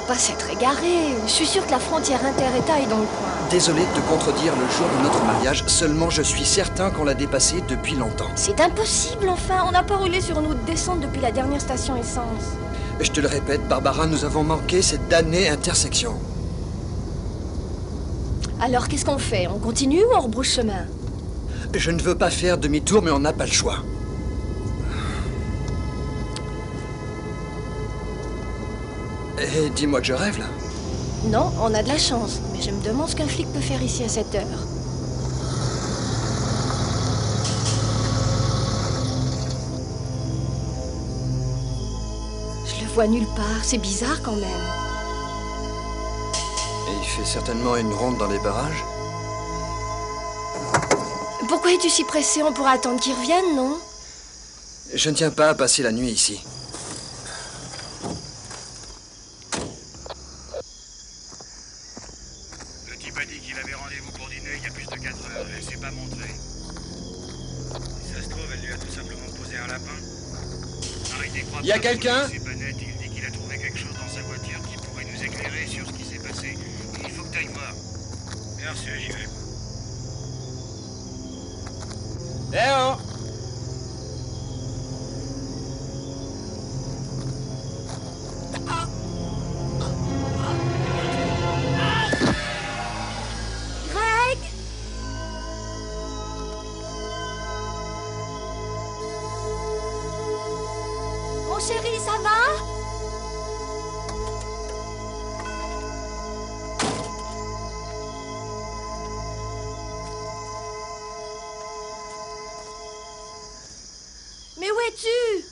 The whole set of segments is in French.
Pas s'être égaré. Je suis sûre que la frontière inter-État est dans le coin. Désolé de te contredire le jour de notre mariage, seulement je suis certain qu'on l'a dépassé depuis longtemps. C'est impossible, enfin. On n'a pas roulé sur une route descente depuis la dernière station essence. Je te le répète, Barbara, nous avons manqué cette damnée intersection. Alors, qu'est-ce qu'on fait? On continue ou on rebrousse chemin? Je ne veux pas faire demi-tour, mais on n'a pas le choix. Et dis-moi que je rêve, là. Non, on a de la chance. Mais je me demande ce qu'un flic peut faire ici à cette heure. Je le vois nulle part. C'est bizarre quand même. Et il fait certainement une ronde dans les barrages. Pourquoi es-tu si pressé? On pourra attendre qu'il revienne, non? Je ne tiens pas à passer la nuit ici. Le type a dit qu'il avait rendez-vous pour dîner il y a plus de 4 heures. Elle s'est pas montrée. Si ça se trouve, elle lui a tout simplement posé un lapin. Y a quelqu'un? C'est pas net. Il dit qu'il a trouvé quelque chose dans sa voiture qui pourrait nous éclairer sur ce qui s'est passé. Il faut que t'ailles voir. Bien sûr, j'y vais. Eh oh! Greg! Mon chéri, ça va? Mais où es-tu?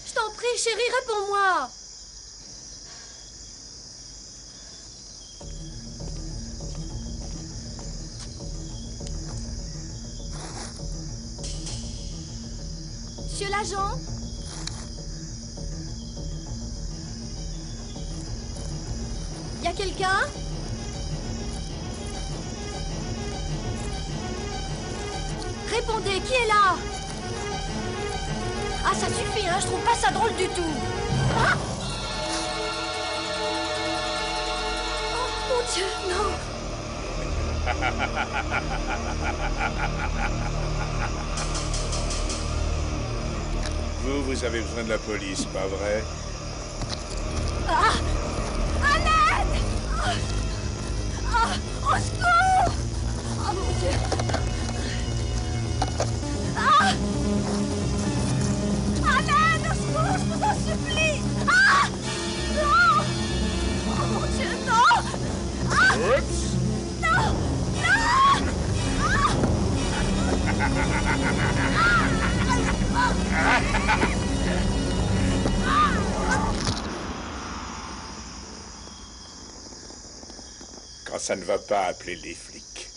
Je t'en prie, chérie, réponds-moi. Monsieur l'agent? Y a quelqu'un? Répondez, qui est là? Ah, ça suffit, hein, je trouve pas ça drôle du tout. Ah! Oh, mon Dieu, non. Vous avez besoin de la police, pas vrai? Ah! À l'aide! Ah! Au secours! Oh, mon Dieu! Ah! À l'aide! Au secours, je vous en supplie! Ah! Non! Oh, mon Dieu, non! Ah! Oups! Non! Quand ça ne va pas, appeler les flics.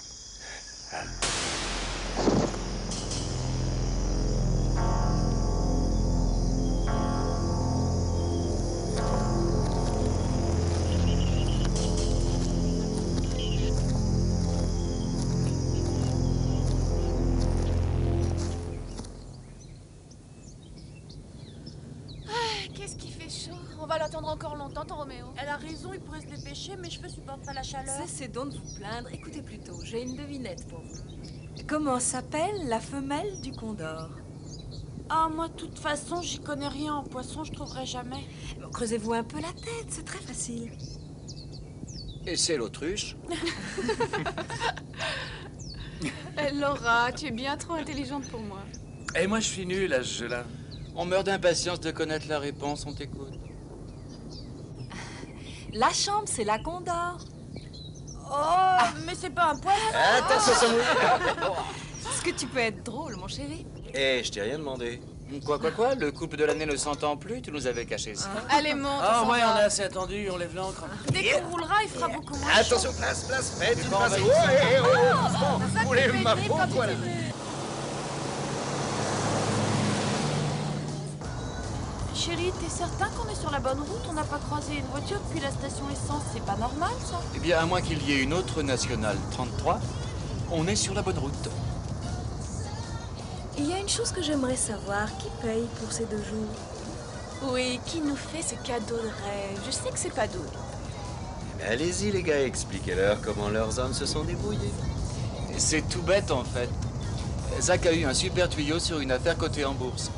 Qu'est-ce qui fait chaud? On va l'attendre encore longtemps, ton Roméo. Elle a raison, il pourrait se dépêcher, mais je supporte pas la chaleur. Cessez donc de vous plaindre. Écoutez plutôt, j'ai une devinette pour vous. Comment s'appelle la femelle du condor? Ah, moi, de toute façon, j'y connais rien en poisson, je trouverai jamais. Bon, creusez-vous un peu la tête, c'est très facile. Et c'est l'autruche. Laura, tu es bien trop intelligente pour moi. Et moi, je suis nul à ce jeu-là. On meurt d'impatience de connaître la réponse, on t'écoute. La chambre, c'est la condor. Oh, mais c'est pas un poisson. Attention, ça mouille. Est-ce que tu peux être drôle, mon chéri? Eh, je t'ai rien demandé. Quoi? Le couple de l'année ne s'entend plus, tu nous avais caché ça. Allez, monte, Ah, on s'en ouais, va. on a assez attendu, on lève l'encre. Dès qu'on roulera, il fera beaucoup moins Attention, chaud. place, faites une bon, passe. on va Oh, ici. doucement. Vous voulez ma peau, quoi, là? Chérie, t'es certain qu'on est sur la bonne route? On n'a pas croisé une voiture depuis la station essence, c'est pas normal, ça? Eh bien, à moins qu'il y ait une autre nationale 33, on est sur la bonne route. Il y a une chose que j'aimerais savoir. Qui paye pour ces 2 jours? Oui, qui nous fait ce cadeau de rêve? Je sais que c'est pas doux. Allez-y, les gars, expliquez-leur comment leurs hommes se sont débrouillés. C'est tout bête, en fait. Zach a eu un super tuyau sur une affaire cotée en bourse.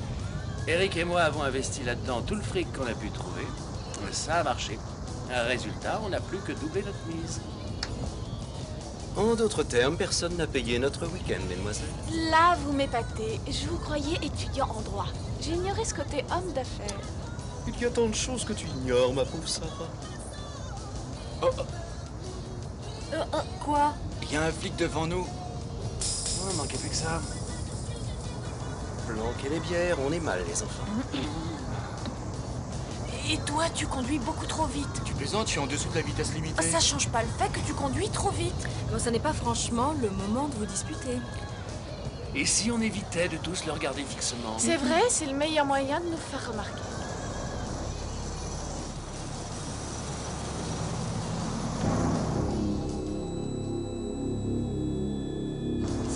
Eric et moi avons investi là-dedans tout le fric qu'on a pu trouver. Ça a marché. Résultat, on n'a plus que doublé notre mise. En d'autres termes, personne n'a payé notre week-end, mesdemoiselles. Là, vous m'épatez. Je vous croyais étudiant en droit. J'ignorais ce côté homme d'affaires. Il y a tant de choses que tu ignores, ma pauvre Sarah. Quoi? Il y a un flic devant nous. Oh, manquait plus que ça. Planquer les bières, on est mal, les enfants. Et toi, tu conduis beaucoup trop vite. Tu plaisantes, je suis en dessous de la vitesse limitée. Ça change pas le fait que tu conduis trop vite. Bon, ça n'est pas franchement le moment de vous disputer. Et si on évitait de tous le regarder fixement? C'est vrai, c'est le meilleur moyen de nous faire remarquer.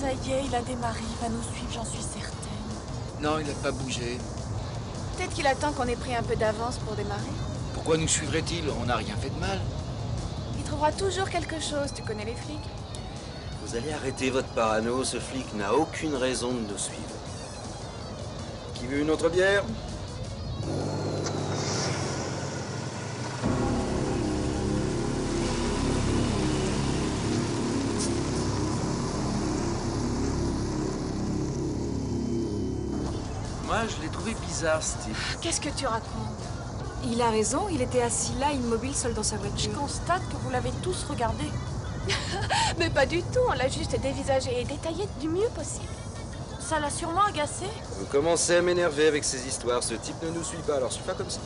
Ça y est, il a démarré, il va nous suivre, j'en suis certaine. Non, il n'a pas bougé. Peut-être qu'il attend qu'on ait pris un peu d'avance pour démarrer. Pourquoi nous suivrait-il? On n'a rien fait de mal. Il trouvera toujours quelque chose, tu connais les flics. Vous allez arrêter votre parano, ce flic n'a aucune raison de nous suivre. Qui veut une autre bière? Moi, je l'ai trouvé bizarre, ce type. Qu'est-ce que tu racontes? Il a raison, il était assis là, immobile, seul dans sa Je voiture. constate que vous l'avez tous regardé. Mais pas du tout, on l'a juste dévisagé et détaillé du mieux possible. Ça l'a sûrement agacé. Vous commencez à m'énerver avec ces histoires. Ce type ne nous suit pas, alors je suis pas comme ça.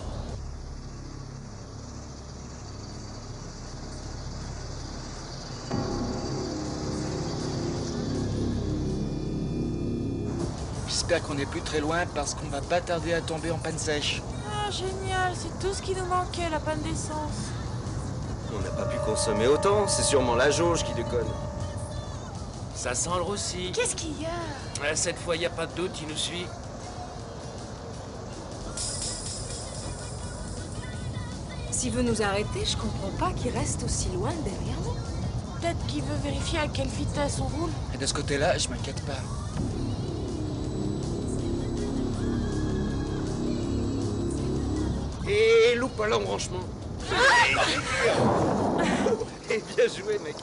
J'espère qu'on n'est plus très loin parce qu'on va pas tarder à tomber en panne sèche. Ah, génial, c'est tout ce qui nous manquait, la panne d'essence. On n'a pas pu consommer autant, c'est sûrement la jauge qui déconne. Ça sent le roussi. Qu'est-ce qu'il y a? Cette fois, il n'y a pas de doute, il nous suit. S'il veut nous arrêter, je comprends pas qu'il reste aussi loin derrière nous. Peut-être qu'il veut vérifier à quelle vitesse on roule. Et de ce côté-là, je m'inquiète pas. Et loupe pas l'embranchement. Et bien joué, mec.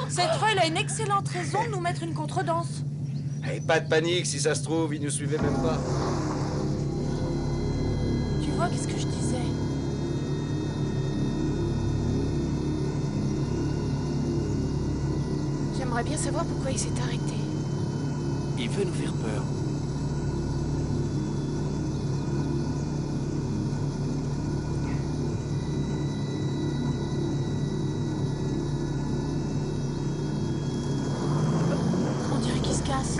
Cette fois, il a une excellente raison de nous mettre une contredanse. Et pas de panique, si ça se trouve, il nous suivait même pas. Tu vois, qu'est-ce que je disais? J'aimerais bien savoir pourquoi il s'est arrêté. Il veut nous faire peur. On dirait qu'il se casse.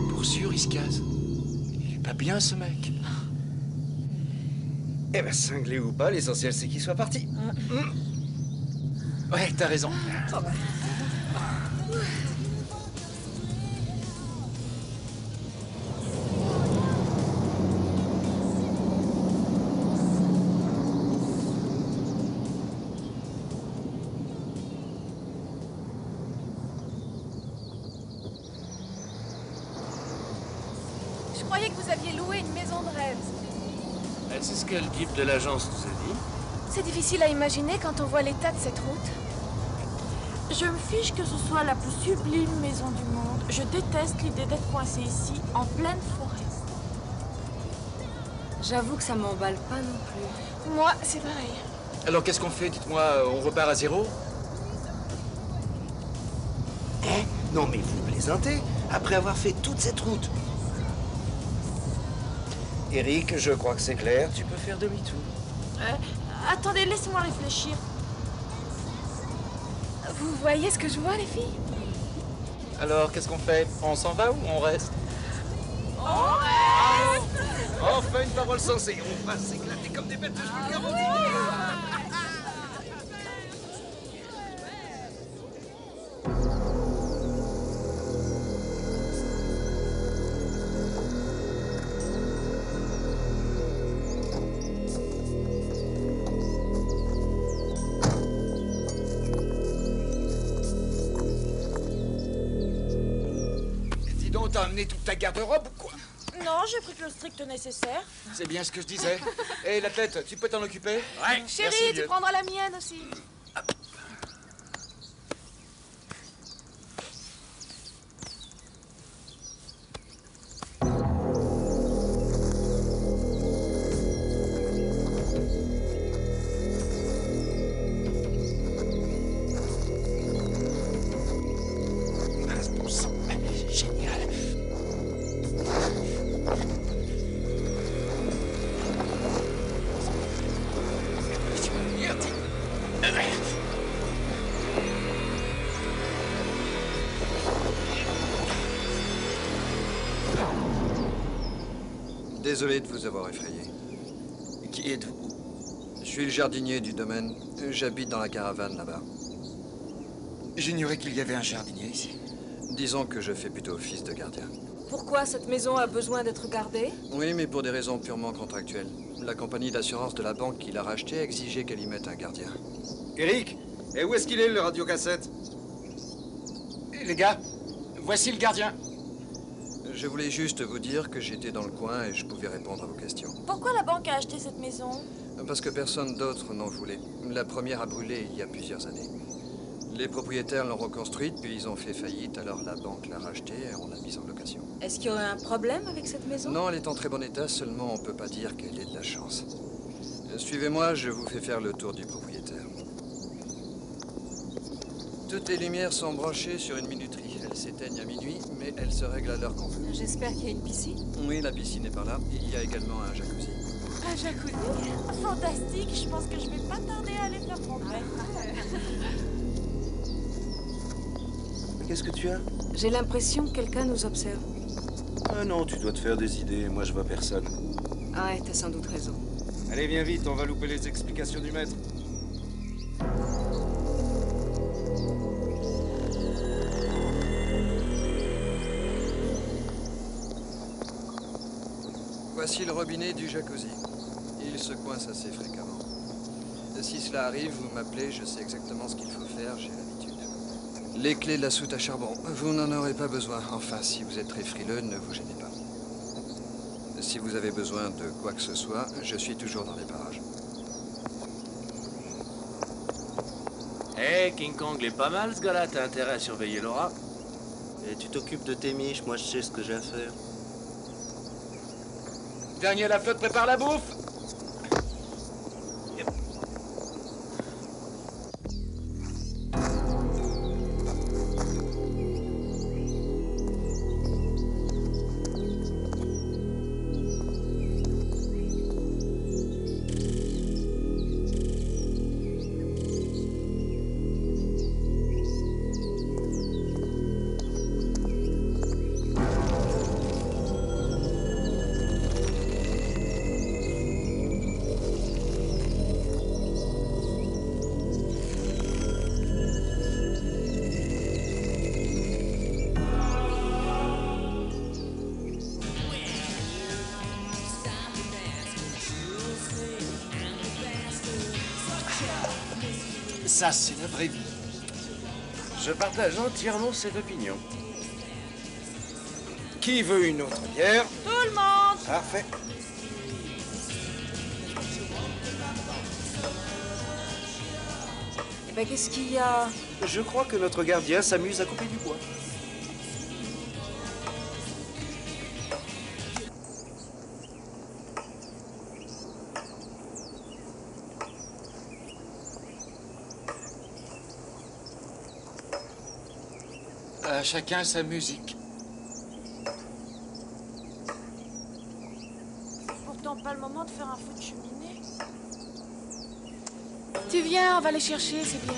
Pour sûr, il se casse. Il est pas bien, ce mec. Eh ben, cinglé ou pas, l'essentiel c'est qu'il soit parti. Ouais, t'as raison. Je croyais que vous aviez loué une maison de rêve. C'est ce que le type de l'agence nous a dit. C'est difficile à imaginer quand on voit l'état de cette route. Je me fiche que ce soit la plus sublime maison du monde. Je déteste l'idée d'être coincé ici, en pleine forêt. J'avoue que ça m'emballe pas non plus. Moi, c'est pareil. Alors, qu'est-ce qu'on fait? Dites-moi, on repart à zéro? Eh, non mais vous plaisantez, après avoir fait toute cette route. Eric, je crois que c'est clair, tu peux faire demi-tour. Attendez, laissez-moi réfléchir. Vous voyez ce que je vois, les filles? Alors, qu'est-ce qu'on fait? On s'en va ou on reste? Enfin une parole sensée, on va s'éclater comme des bêtes de cheveux garantis. Dis donc, t'as amené toute ta garde-robe ou quoi? Non, j'ai pris que le strict nécessaire. C'est bien ce que je disais. Hé, la tête, tu peux t'en occuper? Ouais. Chérie, tu prendras la mienne aussi. Génial. Désolé de vous avoir effrayé. Qui êtes-vous? Je suis le jardinier du domaine. J'habite dans la caravane là-bas. J'ignorais qu'il y avait un jardinier ici. Disons que je fais plutôt office de gardien. Pourquoi cette maison a besoin d'être gardée? Oui, mais pour des raisons purement contractuelles. La compagnie d'assurance de la banque qui l'a racheté a exigé qu'elle y mette un gardien. Eric, et où est-ce qu'il est le radiocassette? Les gars, voici le gardien. Je voulais juste vous dire que j'étais dans le coin et je pouvais répondre à vos questions. Pourquoi la banque a acheté cette maison? Parce que personne d'autre n'en voulait. La première a brûlé il y a plusieurs années. Les propriétaires l'ont reconstruite, puis ils ont fait faillite, alors la banque l'a rachetée et on l'a mise en location. Est-ce qu'il y aurait un problème avec cette maison? Non, elle est en très bon état, seulement on peut pas dire qu'elle ait de la chance. Suivez-moi, je vous fais faire le tour du propriétaire. Toutes les lumières sont branchées sur une minuterie. Elles s'éteignent à minuit, mais elles se règlent à l'heure qu'on veut. J'espère qu'il y a une piscine. Oui, la piscine est par là. Il y a également un jacuzzi. Un jacuzzi? Fantastique, je pense que je vais pas tarder à aller faire mon bain. Qu'est-ce que tu as? J'ai l'impression que quelqu'un nous observe. Ah non, tu dois te faire des idées, moi je vois personne. Ouais, t'as sans doute raison. Allez, viens vite, on va louper les explications du maître. Voici le robinet du jacuzzi. Il se coince assez fréquemment. Si cela arrive, vous m'appelez, je sais exactement ce qu'il faut faire, j'ai l'habitude. Les clés de la soute à charbon, vous n'en aurez pas besoin. Enfin, si vous êtes très frileux, ne vous gênez pas. Si vous avez besoin de quoi que ce soit, je suis toujours dans les parages. Hé, King Kong, il est pas mal ce gars-là, t'as intérêt à surveiller Laura. Et tu t'occupes de tes miches, moi je sais ce que j'ai à faire. Dernier, la flotte prépare la bouffe. Ça, c'est la vraie vie. Je partage entièrement cette opinion. Qui veut une autre bière? Tout le monde! Parfait. Eh ben, qu'est-ce qu'il y a? Je crois que notre gardien s'amuse à couper du bois. Chacun sa musique. Pourtant pas le moment de faire un feu de cheminée. Tu viens, on va les chercher, c'est bien.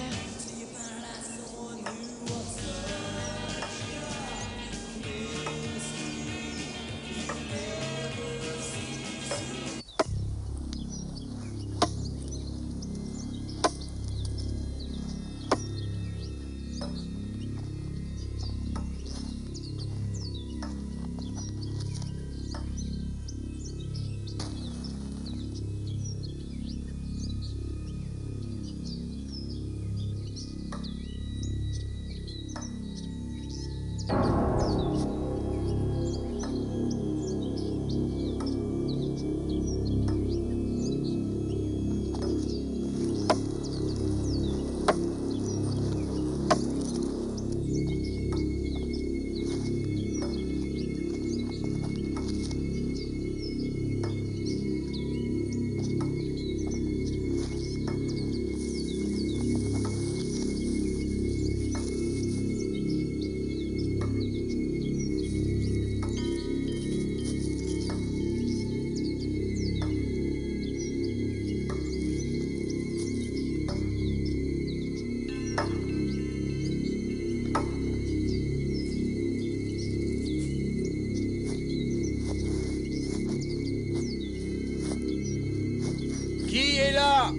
Qui est là?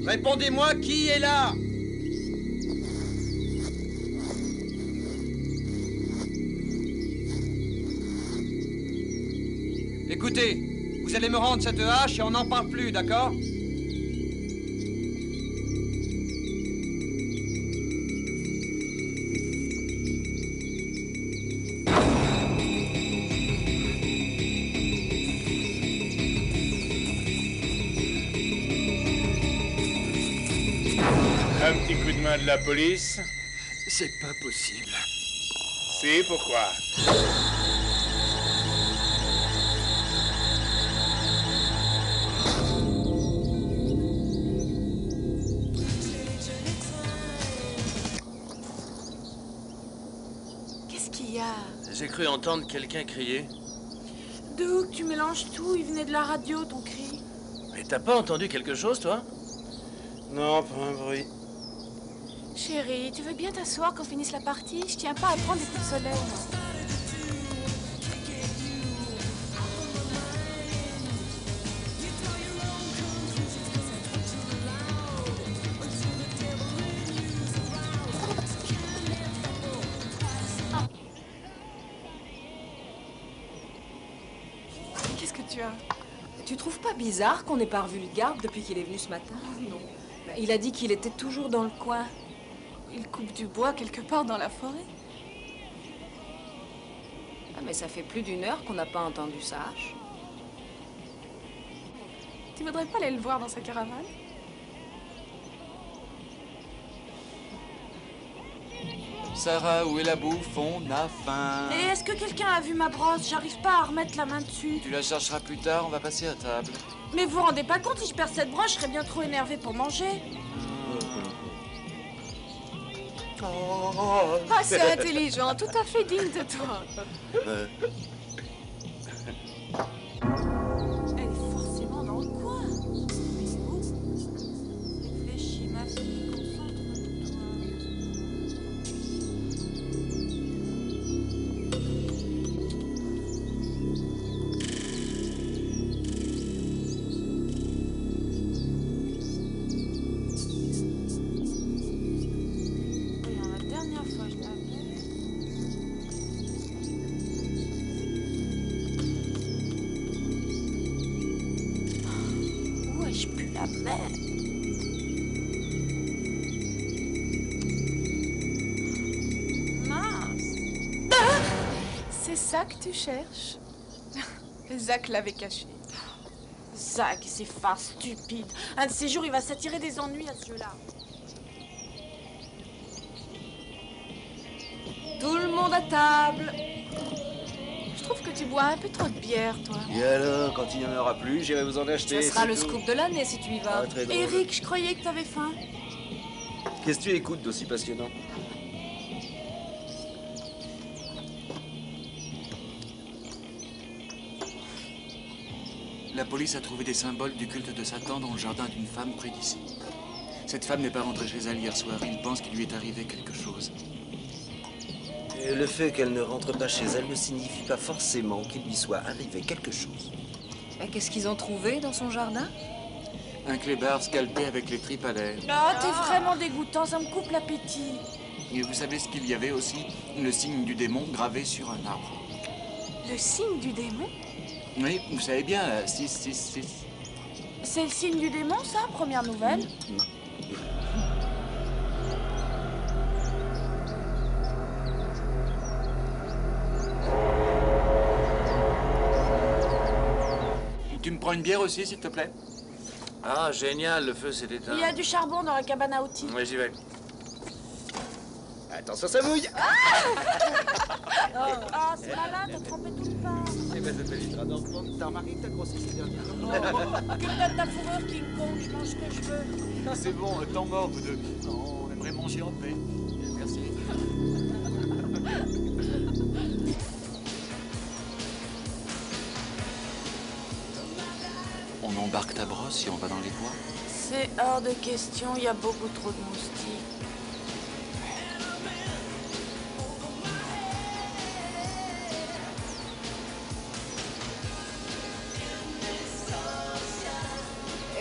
Répondez-moi, qui est là? Écoutez, vous allez me rendre cette hache et on n'en parle plus, d'accord? Un petit coup de main de la police? C'est pas possible. Si, pourquoi? Qu'est-ce qu'il y a? J'ai cru entendre quelqu'un crier. Doug, tu mélanges tout, il venait de la radio, ton cri. Mais t'as pas entendu quelque chose, toi? Non, pas un bruit. Chérie, tu veux bien t'asseoir qu'on finisse la partie? Je tiens pas à prendre des coups de soleil, moi. tu as? Tu trouves pas bizarre qu'on n'ait pas revu le garde depuis qu'il est venu ce matin? Non. Il a dit qu'il était toujours dans le coin. Il coupe du bois quelque part dans la forêt. Ah, mais ça fait plus d'1 heure qu'on n'a pas entendu sa hache. Tu voudrais pas aller le voir dans sa caravane? Sarah, où est la bouffe? On a faim. Et est-ce que quelqu'un a vu ma brosse? J'arrive pas à remettre la main dessus. Tu la chercheras plus tard, on va passer à table. Mais vous vous rendez pas compte, si je perds cette broche, je serais bien trop énervée pour manger. Ah, c'est intelligent, tout à fait digne de toi. Elle est forcément dans le coin. Mais où? Réfléchis, ma fille, concentre-toi. Voyons, la dernière fois, je l'avais. Ouais, je pue la merde. Mince. C'est ça que tu cherches? Zach l'avait caché. Zach, c'est phare stupide. Un de ces jours, il va s'attirer des ennuis à ce jeu-là. Tout le monde à table. Je trouve que tu bois un peu trop de bière, toi. Et alors, quand il n'y en aura plus, j'irai vous en acheter. Ça sera c'est le tout. scoop de l'année si tu y vas. Ah, très drôle. Eric, je croyais que t'avais faim. Qu'est-ce que tu écoutes d'aussi passionnant? La police a trouvé des symboles du culte de Satan dans le jardin d'une femme près d'ici. Cette femme n'est pas rentrée chez elle hier soir. Il pense qu'il lui est arrivé quelque chose. Et le fait qu'elle ne rentre pas chez elle ne signifie pas forcément qu'il lui soit arrivé quelque chose. Et qu'est-ce qu'ils ont trouvé dans son jardin? Un clébard scalpé avec les tripes à l'air. Ah, t'es vraiment dégoûtant, ça me coupe l'appétit. Et vous savez ce qu'il y avait aussi? Le signe du démon gravé sur un arbre. Le signe du démon? Oui, vous savez bien, 666. C'est le signe du démon, ça? Première nouvelle. Tu me prends une bière aussi, s'il te plaît? Ah, génial, le feu s'est éteint. Il y a du charbon dans la cabane à outils. Oui, j'y vais. Attention, ça mouille. Ah, c'est malin, t'as trempé tout le pain. Eh ben, ça t'évitera d'en prendre. T'as remarqué que t'as grossi ces derniers temps? Que donne ta fourrure, King Kong, je mange ce que je veux. C'est bon, temps mort, vous deux. On aimerait manger en paix. Merci. On embarque ta brosse et on va dans les bois? C'est hors de question, il y a beaucoup trop de moustiques.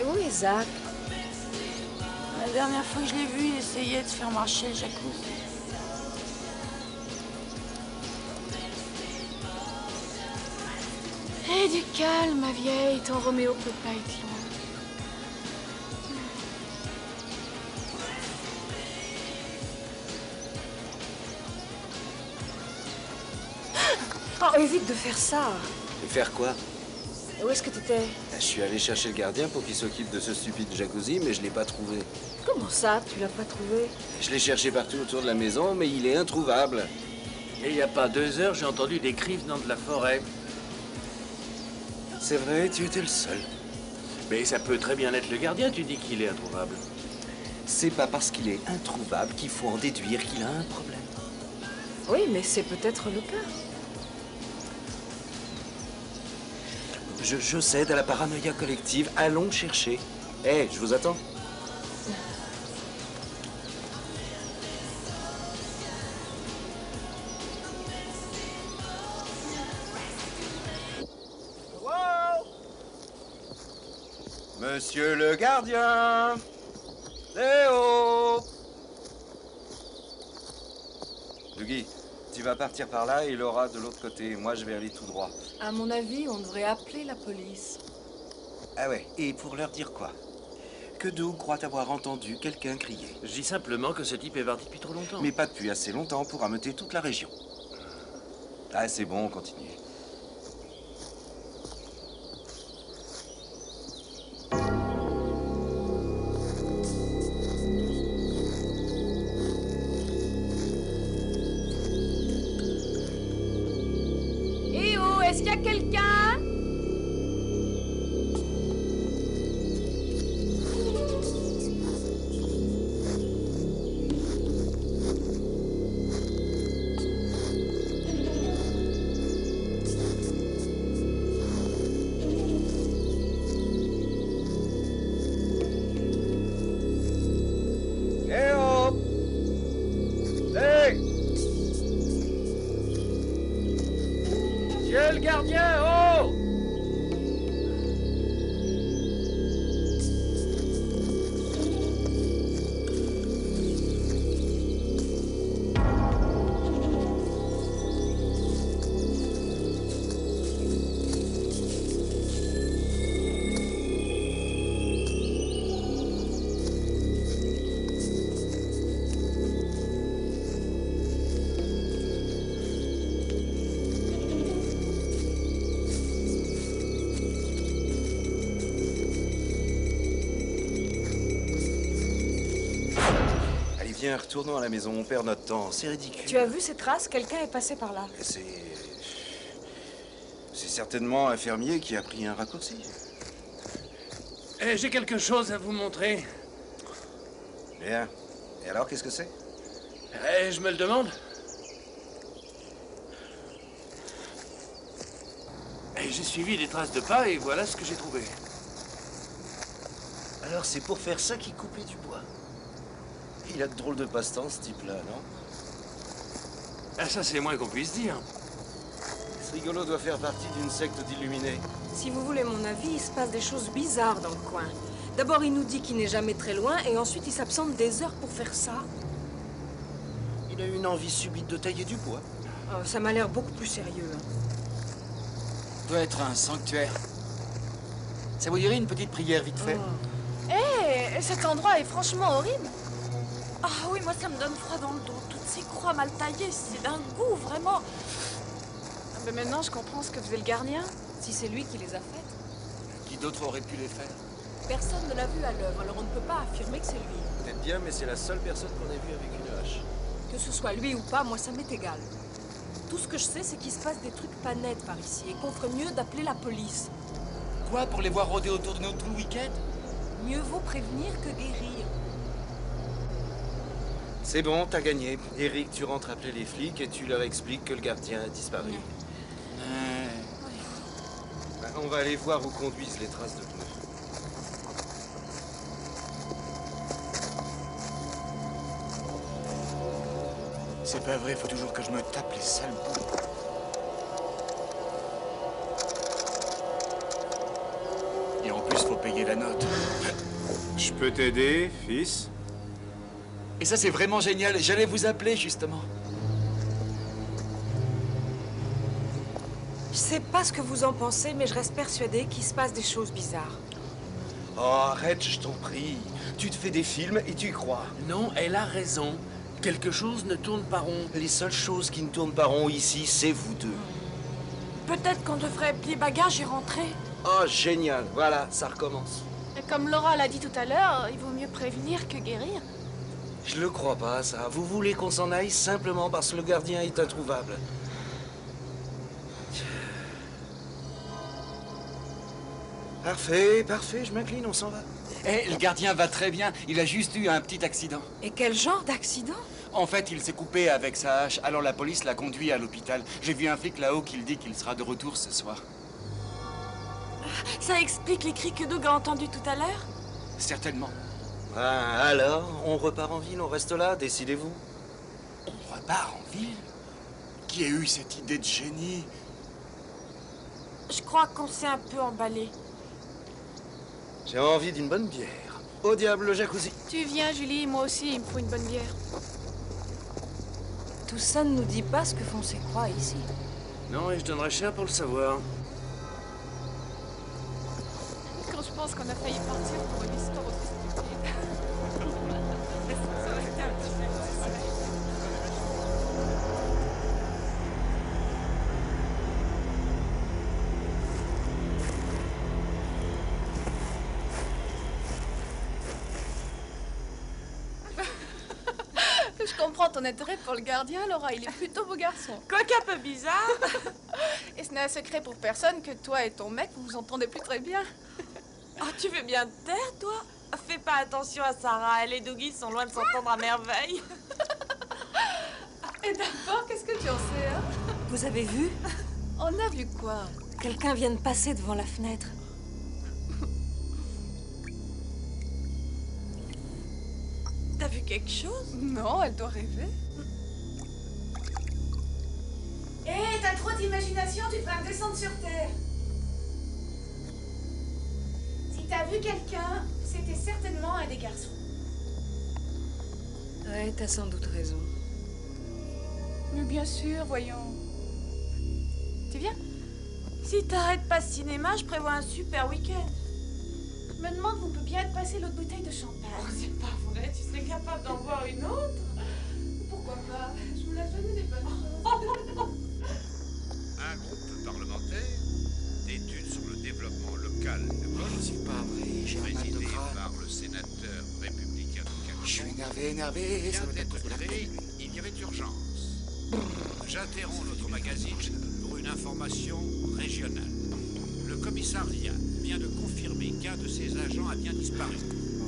Et où est Zach? La dernière fois que je l'ai vu, il essayait de faire marcher le jacuzzi. Aie du calme, ma vieille, ton Roméo peut pas être loin. Oh, évite de faire ça. Et faire quoi? Où est-ce que t'étais? Je suis allé chercher le gardien pour qu'il s'occupe de ce stupide jacuzzi, mais je l'ai pas trouvé. Comment ça, tu l'as pas trouvé? Je l'ai cherché partout autour de la maison, mais il est introuvable. Et il n'y a pas 2 heures, j'ai entendu des cris venant de la forêt. C'est vrai, tu étais le seul. Mais ça peut très bien être le gardien, tu dis qu'il est introuvable. C'est pas parce qu'il est introuvable qu'il faut en déduire qu'il a un problème. Oui, mais c'est peut-être le cas. Je cède à la paranoïa collective. Allons chercher. Hé, je vous attends. Monsieur le gardien! Léo! Dougie, Tu vas partir par là et Laura de l'autre côté. Moi, je vais aller tout droit. À mon avis, on devrait appeler la police. Ah ouais, et pour leur dire quoi? Que Doug croit avoir entendu quelqu'un crier. Je dis simplement que ce type est parti depuis trop longtemps. Mais pas depuis assez longtemps pour ameuter toute la région. Ah, c'est bon, on continue. Eh oh, est-ce qu'il y a quelqu'un? Eh oh! Hey! Monsieur le gardien, oh! Allez, viens, retournons à la maison, on perd notre temps, c'est ridicule. Tu as vu ces traces? Quelqu'un est passé par là. C'est certainement un fermier qui a pris un raccourci. Eh, j'ai quelque chose à vous montrer. Bien. Et alors, qu'est-ce que c'est? Eh, je me le demande. Et j'ai suivi des traces de pas et voilà ce que j'ai trouvé. Alors, c'est pour faire ça qu'il coupait du bois. Il a de drôles de passe-temps, ce type-là, non? Ah, ça, c'est le moins qu'on puisse dire. Ce rigolo doit faire partie d'une secte d'illuminés. Si vous voulez mon avis, il se passe des choses bizarres dans le coin. D'abord, il nous dit qu'il n'est jamais très loin, et ensuite, il s'absente des heures pour faire ça. Il a eu une envie subite de tailler du bois. Ça m'a l'air beaucoup plus sérieux. Doit être un sanctuaire. Ça vous dirait une petite prière vite fait? Hé, cet endroit est franchement horrible. Ah oui, moi ça me donne froid dans le dos. Toutes ces croix mal taillées, c'est d'un goût, vraiment. Mais maintenant, je comprends ce que faisait le gardien. Si c'est lui qui les a faites. Qui d'autre aurait pu les faire? Personne ne l'a vu à l'œuvre, alors on ne peut pas affirmer que c'est lui. Peut-être bien, mais c'est la seule personne qu'on ait vue avec une hache. Que ce soit lui ou pas, moi ça m'est égal. Tout ce que je sais, c'est qu'il se passe des trucs pas nets par ici, et qu'on ferait mieux d'appeler la police. Quoi, pour les voir rôder autour de nous tout le week-end? Mieux vaut prévenir que guérir. C'est bon, t'as gagné. Eric, tu rentres appeler les flics et tu leur expliques que le gardien a disparu. Bah, on va aller voir où conduisent les traces de pneus. C'est pas vrai, faut toujours que je me tape les sales boules. Et en plus, faut payer la note. Je peux t'aider, fils? Et ça, c'est vraiment génial. J'allais vous appeler, justement. Je sais pas ce que vous en pensez, mais je reste persuadée qu'il se passe des choses bizarres. Oh, arrête, je t'en prie. Tu te fais des films et tu y crois. Non, elle a raison. Quelque chose ne tourne pas rond. Les seules choses qui ne tournent pas rond ici, c'est vous deux. Peut-être qu'on devrait plier bagages et rentrer. Oh, génial. Voilà, ça recommence. Et comme Laura l'a dit tout à l'heure, il vaut mieux prévenir que guérir. Je le crois pas, ça. Vous voulez qu'on s'en aille simplement parce que le gardien est introuvable. Parfait, parfait, je m'incline, on s'en va. Eh, le gardien va très bien. Il a juste eu un petit accident. Et quel genre d'accident? En fait, il s'est coupé avec sa hache, alors la police l'a conduit à l'hôpital. J'ai vu un flic là-haut qui dit qu'il sera de retour ce soir. Ça explique les cris que Doug a entendus tout à l'heure? Certainement. Ah, alors, on repart en ville, on reste là, décidez-vous. On repart en ville? Qui a eu cette idée de génie? Je crois qu'on s'est un peu emballé. J'ai envie d'une bonne bière. Au diable le jacuzzi. Tu viens, Julie, moi aussi, il me faut une bonne bière. Tout ça ne nous dit pas ce que font ces croix ici. Non, et je donnerais cher pour le savoir. Quand je pense qu'on a failli partir pour une histoire aussi stupide. Ça aurait été un petit peu. Je comprends ton intérêt pour le gardien, Laura. Il est plutôt beau garçon. Quoique un peu bizarre. Et ce n'est un secret pour personne que toi et ton mec, vous vous entendez plus très bien. Oh, tu veux bien te taire, toi? Fais pas attention à Sarah. Elle et Dougie sont loin de s'entendre à merveille. Et d'abord, qu'est-ce que tu en sais, hein? Vous avez vu? On a vu quoi? Quelqu'un vient de passer devant la fenêtre. T'as vu quelque chose? Non, elle doit rêver. Hé, t'as trop d'imagination, tu devrais redescendre sur Terre. Si t'as vu quelqu'un, c'était certainement un des garçons. Ouais, t'as sans doute raison. Mais bien sûr, voyons. Tu viens? Si t'arrêtes pas ce cinéma, je prévois un super week-end. Je me demande où peut bien être passée l'autre bouteille de champagne. Oh, c'est pas vrai, tu serais capable d'en boire une autre? Pourquoi pas? Je me lave jamais des bonnes Un groupe parlementaire d'études sur le développement local de Paul, C'est pas vrai, j'ai un mal de présidé crâne. par le sénateur républicain de Je suis Canton, énervé, ça vient va être d'être la créé. Il y avait urgence. J'interromps notre magazine pour une information régionale. Le commissariat vient de confirmer qu'un de ses agents a bien disparu.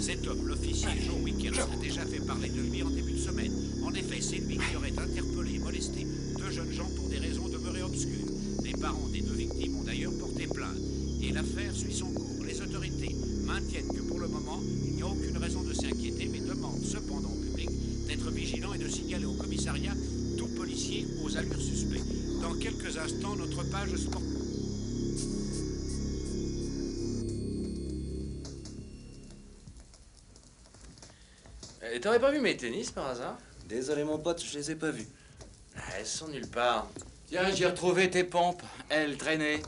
Cet homme, l'officier Joe Wickens, a déjà fait parler de lui en début de semaine. En effet, c'est lui qui aurait interpellé et molesté deux jeunes gens pour des raisons demeurées obscures. Les parents des deux victimes ont d'ailleurs porté plainte. Et l'affaire suit son cours. Les autorités maintiennent que pour le moment, il n'y a aucune raison de s'inquiéter, mais demandent cependant au public d'être vigilant et de signaler au commissariat tout policier aux allures suspectes. Dans quelques instants, notre page sport... Et t'aurais pas vu mes tennis par hasard? Désolé mon pote, je les ai pas vus. Ah, elles sont nulle part. Tiens, j'ai retrouvé tes pompes. Elles traînaient.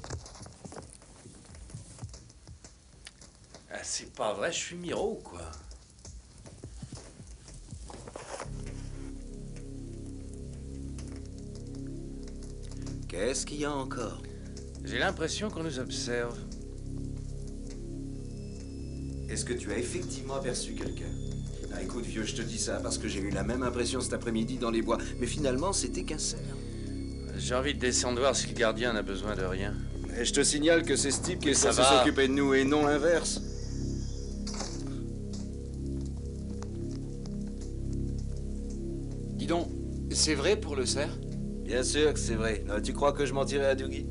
Ah, c'est pas vrai, je suis Miro ou quoi? Qu'est-ce qu'il y a encore? J'ai l'impression qu'on nous observe. Est-ce que tu as effectivement aperçu quelqu'un? Ah, écoute, vieux, je te dis ça parce que j'ai eu la même impression cet après-midi dans les bois. Mais finalement, c'était qu'un cerf. J'ai envie de descendre voir si le gardien n'a besoin de rien. Et je te signale que c'est ce type qui est Ça censé va. s'occuper de nous et non l'inverse. Dis donc, c'est vrai pour le cerf? Bien sûr que c'est vrai. Tu crois que je mentirais à Dougie?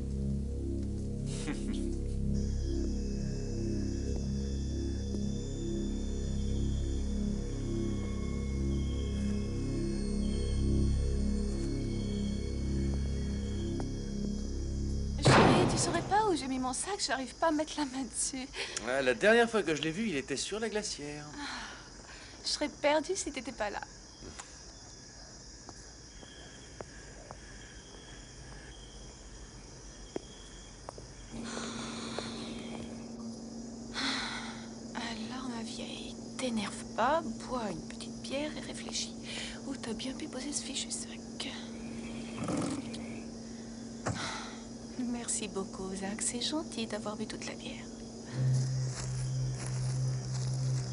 Chérie, tu saurais pas où j'ai mis mon sac? J'arrive pas à mettre la main dessus. Ouais, la dernière fois que je l'ai vu, il était sur la glacière. Je serais perdue si t'étais pas là. Alors, ma vieille, t'énerve pas, bois une petite bière et réfléchis. Où t'as bien pu poser ce fichu sac? Merci beaucoup, Zach. C'est gentil d'avoir bu toute la bière.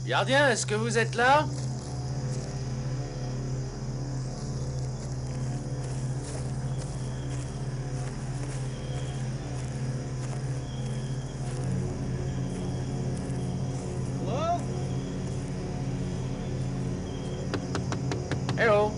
Gardien, est-ce que vous êtes là? Hello.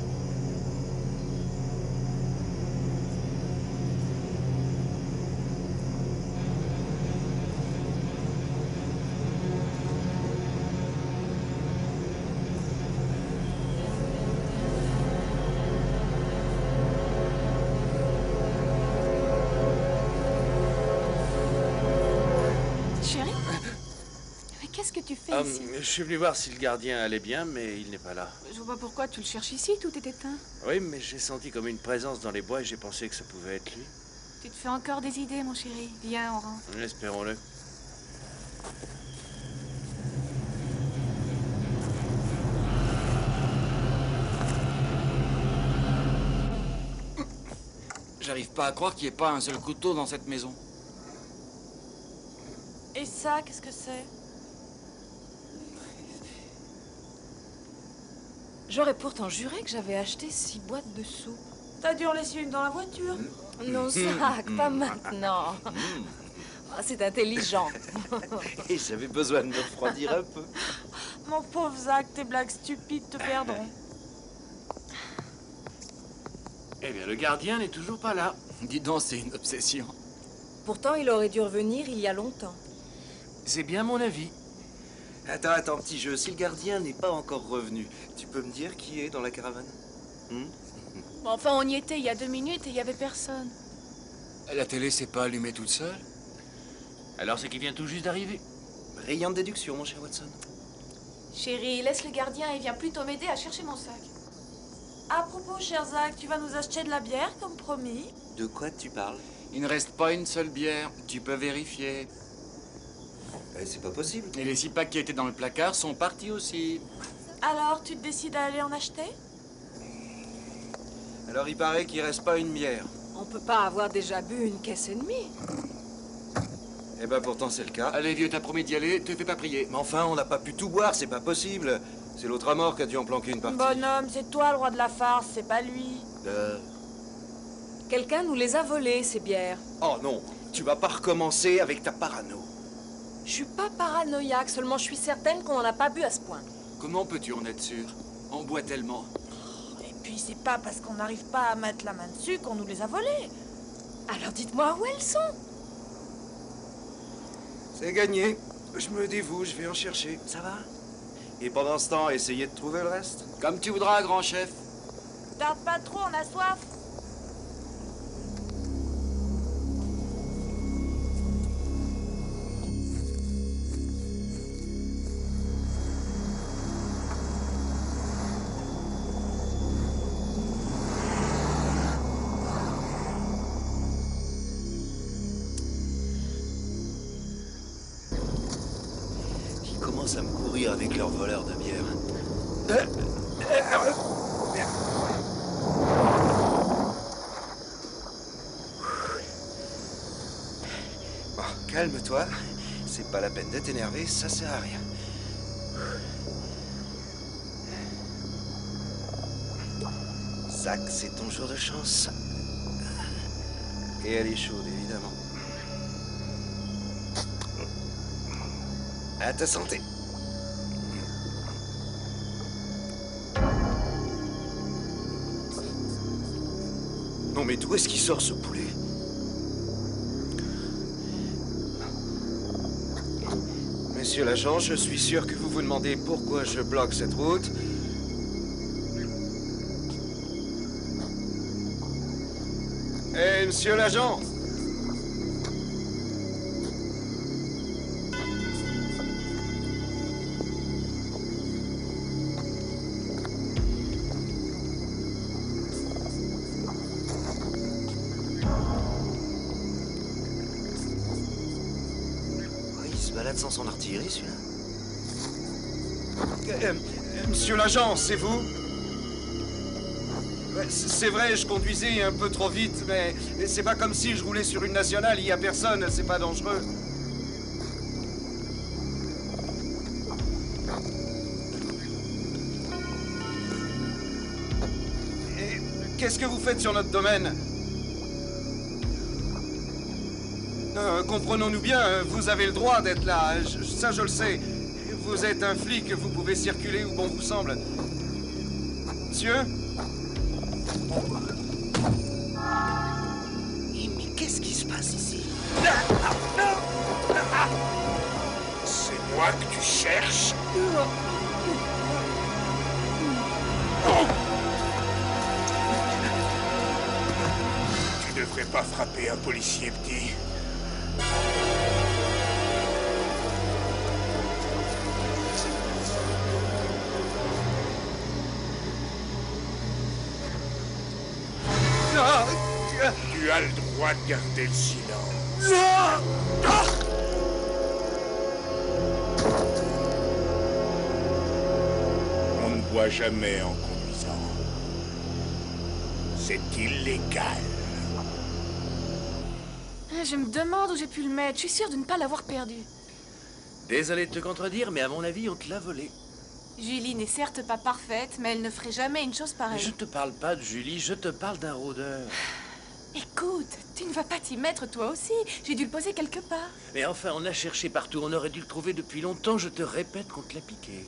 Qu'est-ce que tu fais ici? Je suis venu voir si le gardien allait bien, mais il n'est pas là. Je vois pas pourquoi tu le cherches ici, tout est éteint. Oui, mais j'ai senti comme une présence dans les bois et j'ai pensé que ça pouvait être lui. Tu te fais encore des idées, mon chéri. Viens, on rentre. Espérons-le. J'arrive pas à croire qu'il n'y ait pas un seul couteau dans cette maison. Et ça, qu'est-ce que c'est? J'aurais pourtant juré que j'avais acheté 6 boîtes de soupe. T'as dû en laisser une dans la voiture? Non, Zach, pas maintenant. Ah, c'est intelligent. Et j'avais besoin de me refroidir un peu. Mon pauvre Zach, tes blagues stupides te perdront. Eh bien, le gardien n'est toujours pas là. Dis donc, c'est une obsession. Pourtant, il aurait dû revenir il y a longtemps. C'est bien mon avis. Attends, petit jeu. Si le gardien n'est pas encore revenu, tu peux me dire qui est dans la caravane? Bon, enfin, on y était il y a 2 minutes et il y avait personne. La télé s'est pas allumée toute seule? Alors c'est qu'il vient tout juste d'arriver. Brillante déduction, mon cher Watson. Chérie, laisse le gardien et viens plutôt m'aider à chercher mon sac. À propos, cher Zach, tu vas nous acheter de la bière, comme promis? De quoi tu parles? Il ne reste pas une seule bière. Tu peux vérifier. C'est pas possible. Et les 6 packs qui étaient dans le placard sont partis aussi. Alors, tu te décides à aller en acheter? Alors il paraît qu'il reste pas une bière. On peut pas avoir déjà bu une caisse et demie. Eh ben pourtant c'est le cas. Allez, vieux, t'as promis d'y aller, te fais pas prier. Mais enfin, on n'a pas pu tout boire, c'est pas possible. C'est l'autre à mort qui a dû en planquer une partie. Bonhomme, c'est toi le roi de la farce, c'est pas lui. Quelqu'un nous les a volées, ces bières. Oh non, tu vas pas recommencer avec ta parano. Je suis pas paranoïaque, seulement je suis certaine qu'on en a pas bu à ce point. Comment peux-tu en être sûr? On boit tellement. Et puis c'est pas parce qu'on n'arrive pas à mettre la main dessus qu'on nous les a volées. Alors dites-moi où elles sont. C'est gagné. Je me dévoue, je vais en chercher. Ça va? Et pendant ce temps, essayez de trouver le reste. Comme tu voudras, grand chef. Tarde pas trop, on a soif. Ils commencent à me courir avec leurs voleurs de bière. Bon, calme-toi. C'est pas la peine d'être énervé, ça sert à rien. Zach, c'est ton jour de chance. Et elle est chaude, évidemment. À ta santé. Non mais d'où est-ce qu'il sort ce poulet? Monsieur l'agent, je suis sûr que vous vous demandez pourquoi je bloque cette route. Eh, monsieur l'agent! Il se balade sans son artillerie, celui-là. Monsieur l'agent, c'est vous? C'est vrai, je conduisais un peu trop vite, mais c'est pas comme si je roulais sur une nationale, il y a personne, c'est pas dangereux. Et qu'est-ce que vous faites sur notre domaine? Comprenons-nous bien, vous avez le droit d'être là, ça je le sais. Vous êtes un flic, vous pouvez circuler où bon vous semble. Monsieur? Mais qu'est-ce qui se passe ici? C'est moi que tu cherches? Tu devrais pas frapper un policier, petit. Tu as le droit de garder le silence. On ne boit jamais en conduisant. C'est illégal. Je me demande où j'ai pu le mettre. Je suis sûre de ne pas l'avoir perdu. Désolé de te contredire, mais à mon avis, on te l'a volé. Julie n'est certes pas parfaite, mais elle ne ferait jamais une chose pareille. Je te parle pas de Julie, je te parle d'un rôdeur. Écoute, tu ne vas pas t'y mettre toi aussi. J'ai dû le poser quelque part. Mais enfin, on a cherché partout, on aurait dû le trouver depuis longtemps, je te répète qu'on te l'a piqué.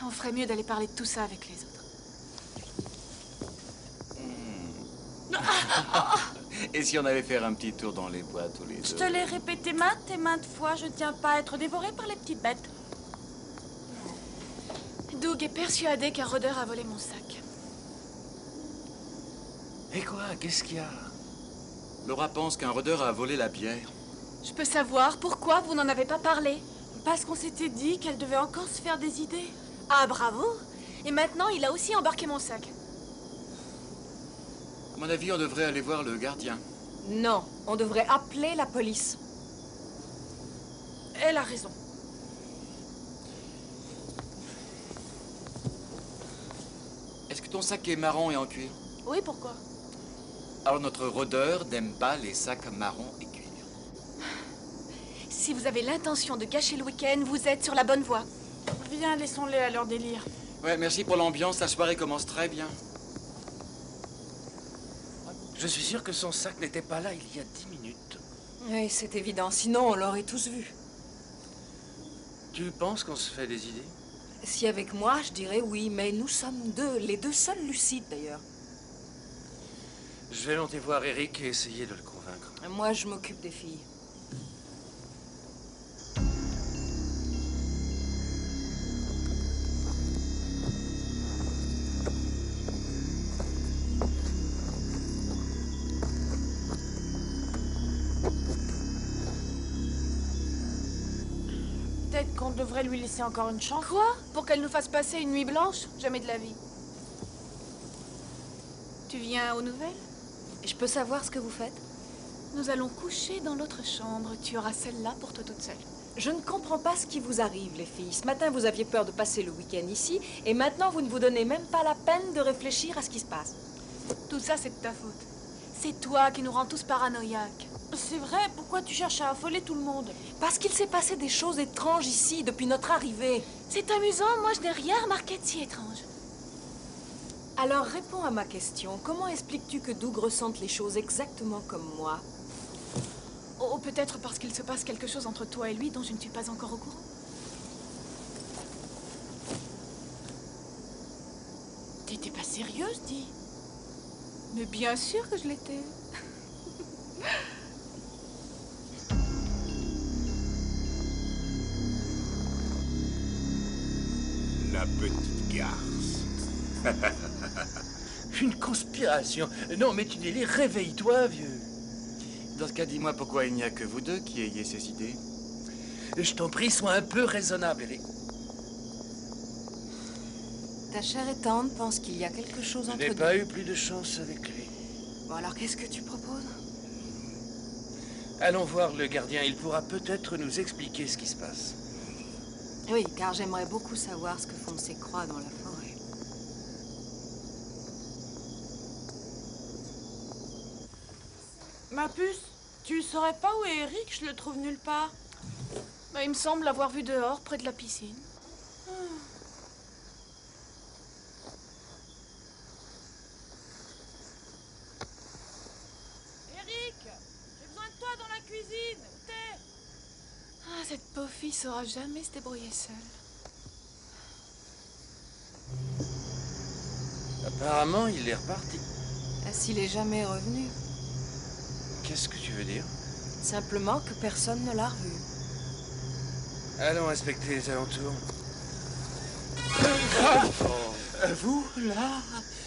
On ferait mieux d'aller parler de tout ça avec les autres. Et si on allait faire un petit tour dans les bois tous les deux? Je te l'ai répété maintes et maintes fois, je tiens pas à être dévorée par les petites bêtes. Doug est persuadé qu'un rôdeur a volé mon sac. Et quoi? Qu'est-ce qu'il y a? Laura pense qu'un rôdeur a volé la bière. Je peux savoir pourquoi vous n'en avez pas parlé? Parce qu'on s'était dit qu'elle devait encore se faire des idées. Ah, bravo! Et maintenant, il a aussi embarqué mon sac. À mon avis, on devrait aller voir le gardien. Non, on devrait appeler la police. Elle a raison. Est-ce que ton sac est marron et en cuir? Oui, pourquoi? Alors notre rôdeur n'aime pas les sacs marron et cuir. Si vous avez l'intention de gâcher le week-end, vous êtes sur la bonne voie. Viens, laissons-les à leur délire. Ouais, merci pour l'ambiance, la soirée commence très bien. Je suis sûr que son sac n'était pas là il y a 10 minutes. Oui, c'est évident, sinon on l'aurait tous vu. Tu penses qu'on se fait des idées? Si avec moi, je dirais oui, mais nous sommes deux, les deux seuls lucides d'ailleurs. Je vais monter voir Eric et essayer de le convaincre. Moi, je m'occupe des filles. Peut-être qu'on devrait lui laisser encore une chance. Quoi? Pour qu'elle nous fasse passer une nuit blanche? Jamais de la vie. Tu viens aux nouvelles? Je peux savoir ce que vous faites? Nous allons coucher dans l'autre chambre. Tu auras celle-là pour toi toute seule. Je ne comprends pas ce qui vous arrive, les filles. Ce matin, vous aviez peur de passer le week-end ici, et maintenant, vous ne vous donnez même pas la peine de réfléchir à ce qui se passe. Tout ça, c'est de ta faute. C'est toi qui nous rends tous paranoïaques. C'est vrai, pourquoi tu cherches à affoler tout le monde? Parce qu'il s'est passé des choses étranges ici depuis notre arrivée. C'est amusant, moi je n'ai rien remarqué de si étrange. Alors réponds à ma question. Comment expliques-tu que Doug ressente les choses exactement comme moi? Oh, peut-être parce qu'il se passe quelque chose entre toi et lui dont je ne suis pas encore au courant. T'étais pas sérieuse, dis? Mais bien sûr que je l'étais. La petite garce. Une conspiration? Non, mais tu délires, réveille-toi, vieux. Dans ce cas, dis-moi pourquoi il n'y a que vous deux qui ayez ces idées. Je t'en prie, sois un peu raisonnable, Eric. Ta chère et tendre pense qu'il y a quelque chose Je entre n'ai nous. pas eu plus de chance avec lui. Bon, alors qu'est-ce que tu proposes? Allons voir le gardien, il pourra peut-être nous expliquer ce qui se passe. Oui, car j'aimerais beaucoup savoir ce que font ces croix dans la forêt. Ma puce, tu saurais pas où est Eric? Je le trouve nulle part. Bah, il me semble l'avoir vu dehors, près de la piscine. Eric, j'ai besoin de toi dans la cuisine. Où t'es? Ah, cette pauvre fille saura jamais se débrouiller seule. Apparemment, il est reparti. S'il est jamais revenu. Qu'est-ce que tu veux dire? Simplement que personne ne l'a revu. Allons inspecter les alentours. Vous, là?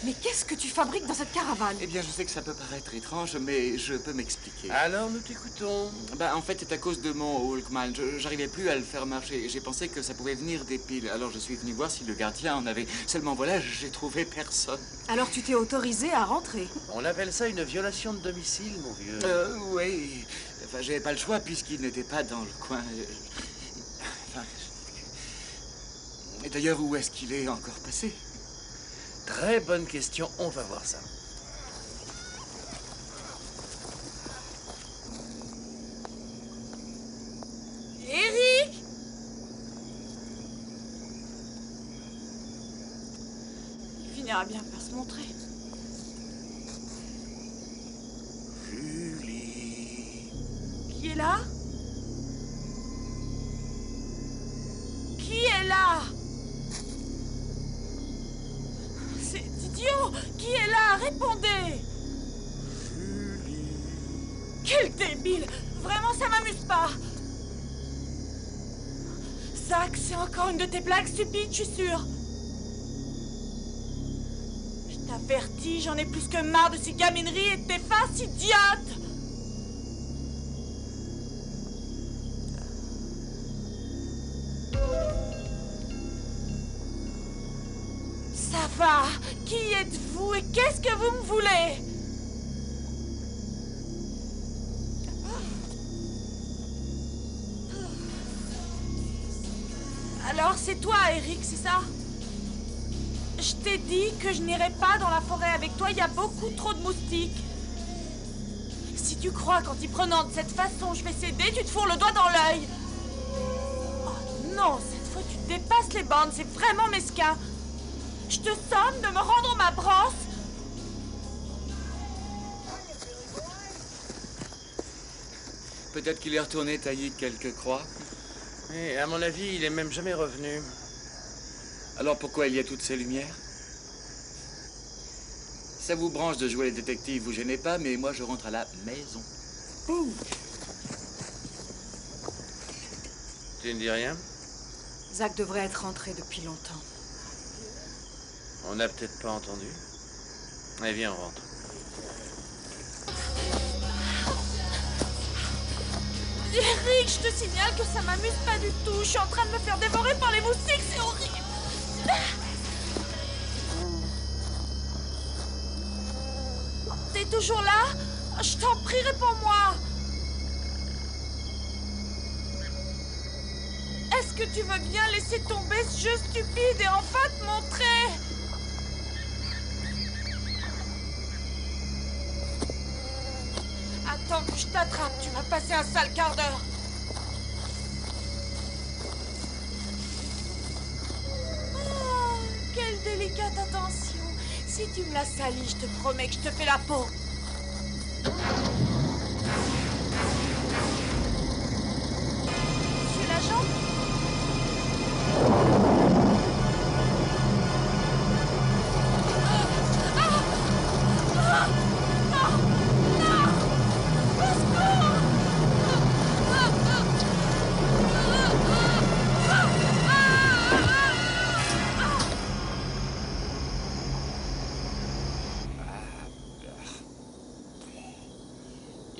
Mais qu'est-ce que tu fabriques dans cette caravane? Eh bien, je sais que ça peut paraître étrange, mais je peux m'expliquer. Alors, nous t'écoutons. Bah, en fait, c'est à cause de mon Walkman. J'arrivais plus à le faire marcher. J'ai pensé que ça pouvait venir des piles. Alors, je suis venu voir si le gardien en avait. Seulement, voilà, j'ai trouvé personne. Alors, tu t'es autorisé à rentrer? On appelle ça une violation de domicile, mon vieux. Oui. Enfin, j'avais pas le choix puisqu'il n'était pas dans le coin. Enfin... Et d'ailleurs, où est-ce qu'il est encore passé? Très bonne question, on va voir ça. Eric! Il finira bien par se montrer. Julie. Qui est là? Qui est là? C'est idiot! Qui est là? Répondez! Julie. Quel débile! Vraiment, ça m'amuse pas! Zach, c'est encore une de tes blagues stupides, je suis sûre. Je t'avertis, j'en ai plus que marre de ces gamineries et de tes faces idiotes! Ça va! Qui êtes-vous et qu'est-ce que vous me voulez? Alors c'est toi, Eric, c'est ça? Je t'ai dit que je n'irai pas dans la forêt avec toi, il y a beaucoup trop de moustiques. Si tu crois qu'en t'y prenant de cette façon je vais céder, tu te fourres le doigt dans l'œil. Oh non, cette fois tu dépasses les bornes, c'est vraiment mesquin. Je te somme de me rendre ma brosse. Peut-être qu'il est retourné tailler quelques croix. Et à mon avis, il est même jamais revenu. Alors pourquoi il y a toutes ces lumières? Ça vous branche de jouer les détectives, vous gênez pas, mais moi je rentre à la maison. Ouh. Tu ne dis rien? Zach devrait être rentré depuis longtemps. On n'a peut-être pas entendu. Allez, viens, on rentre. Eric, je te signale que ça m'amuse pas du tout. Je suis en train de me faire dévorer par les moustiques, c'est horrible. T'es toujours là? Je t'en prie, réponds-moi. Est-ce que tu veux bien laisser tomber ce jeu stupide et enfin te montrer? Attends que je t'attrape, tu vas passer un sale quart d'heure. Oh, quelle délicate attention. Si tu me la salis, je te promets que je te fais la peau. Monsieur l'agent?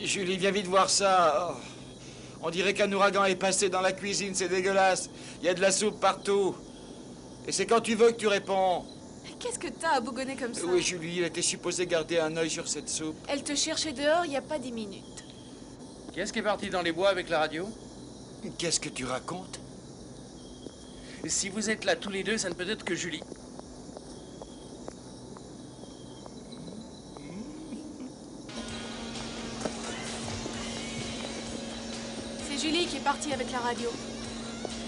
Julie, viens vite voir ça. Oh. On dirait qu'un ouragan est passé dans la cuisine, c'est dégueulasse. Il y a de la soupe partout. Et c'est quand tu veux que tu réponds. Qu'est-ce que t'as à bougonner comme ça? Oui, Julie, elle était supposée garder un œil sur cette soupe. Elle te cherchait dehors il n'y a pas 10 minutes. Qui est-ce qui est parti dans les bois avec la radio? Qu'est-ce que tu racontes? Si vous êtes là tous les deux, ça ne peut être que Julie. C'est Julie qui est partie avec la radio.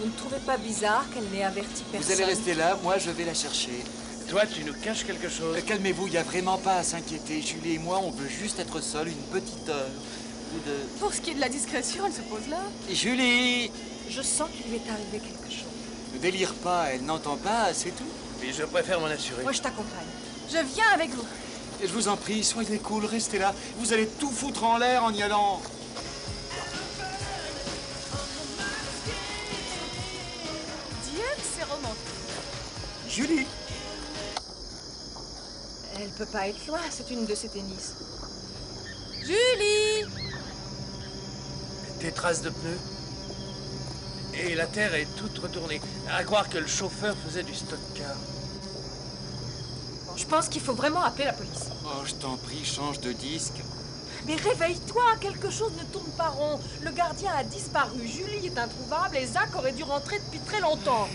Vous ne trouvez pas bizarre qu'elle n'ait averti personne? Vous allez rester là, moi je vais la chercher. Toi, tu nous caches quelque chose. Calmez-vous, il n'y a vraiment pas à s'inquiéter. Julie et moi, on veut juste être seuls une petite heure. Ou deux. Pour ce qui est de la discrétion, elle se pose là. Julie! Je sens qu'il lui est arrivé quelque chose. Ne délire pas, elle n'entend pas, c'est tout. Mais je préfère m'en assurer. Moi, je t'accompagne. Je viens avec vous. Et je vous en prie, soyez cool, restez là. Vous allez tout foutre en l'air en y allant. Dieu que c'est romantique. Julie! Elle peut pas être loin, c'est une de ses tennis. Julie! Des traces de pneus. Et la terre est toute retournée. À croire que le chauffeur faisait du stock car. Bon, je pense qu'il faut vraiment appeler la police. Oh, je t'en prie, change de disque. Mais réveille-toi, quelque chose ne tourne pas rond. Le gardien a disparu, Julie est introuvable et Zach aurait dû rentrer depuis très longtemps.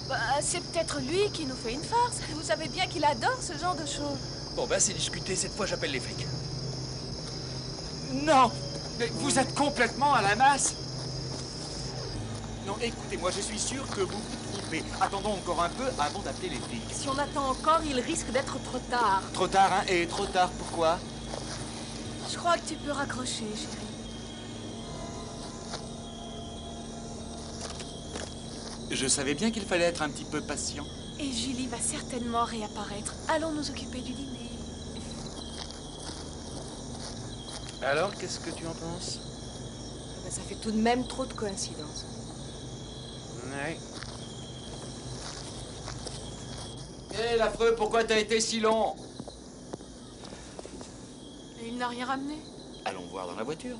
Bah, c'est peut-être lui qui nous fait une farce. Vous savez bien qu'il adore ce genre de choses. Bon, bah, c'est discuté. Cette fois, j'appelle les flics. Non! Mais vous êtes complètement à la masse! Non, écoutez-moi, je suis sûr que vous vous trompez. Attendons encore un peu avant d'appeler les flics. Si on attend encore, il risque d'être trop tard. Trop tard, hein? Et trop tard, pourquoi? Je crois que tu peux raccrocher, chérie. Je savais bien qu'il fallait être un petit peu patient. Et Julie va certainement réapparaître. Allons nous occuper du dîner. Alors, qu'est-ce que tu en penses? Ben, ça fait tout de même trop de coïncidences. Ouais. Hé, l'affreux, pourquoi t'as été si long? Et il n'a rien ramené. Allons voir dans la voiture.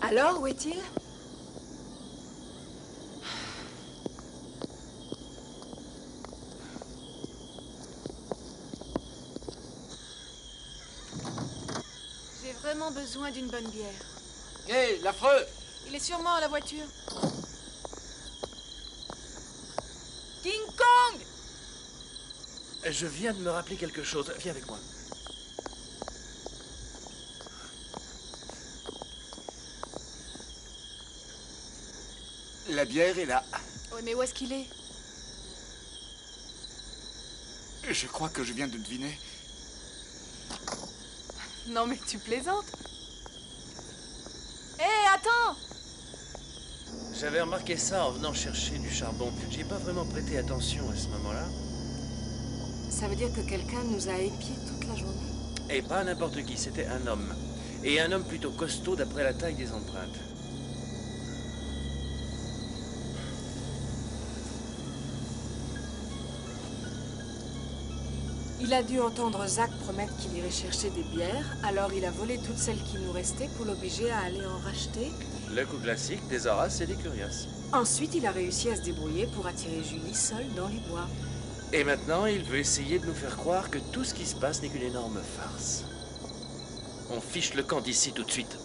Alors, où est-il? J'ai vraiment besoin d'une bonne bière. Hé, l'affreux! Il est sûrement à la voiture. King Kong! Je viens de me rappeler quelque chose. Viens avec moi. La bière est là. Ouais, mais où est-ce qu'il est? Je crois que je viens de deviner. Non, mais tu plaisantes. Hé, attends! J'avais remarqué ça en venant chercher du charbon. J'ai pas vraiment prêté attention à ce moment-là. Ça veut dire que quelqu'un nous a épiés toute la journée. Et pas n'importe qui, c'était un homme. Et un homme plutôt costaud d'après la taille des empreintes. Il a dû entendre Zach promettre qu'il irait chercher des bières, alors il a volé toutes celles qui nous restaient pour l'obliger à aller en racheter. Le coup classique des Horaces et des Curias. Ensuite, il a réussi à se débrouiller pour attirer Julie seule dans les bois. Et maintenant, il veut essayer de nous faire croire que tout ce qui se passe n'est qu'une énorme farce. On fiche le camp d'ici tout de suite.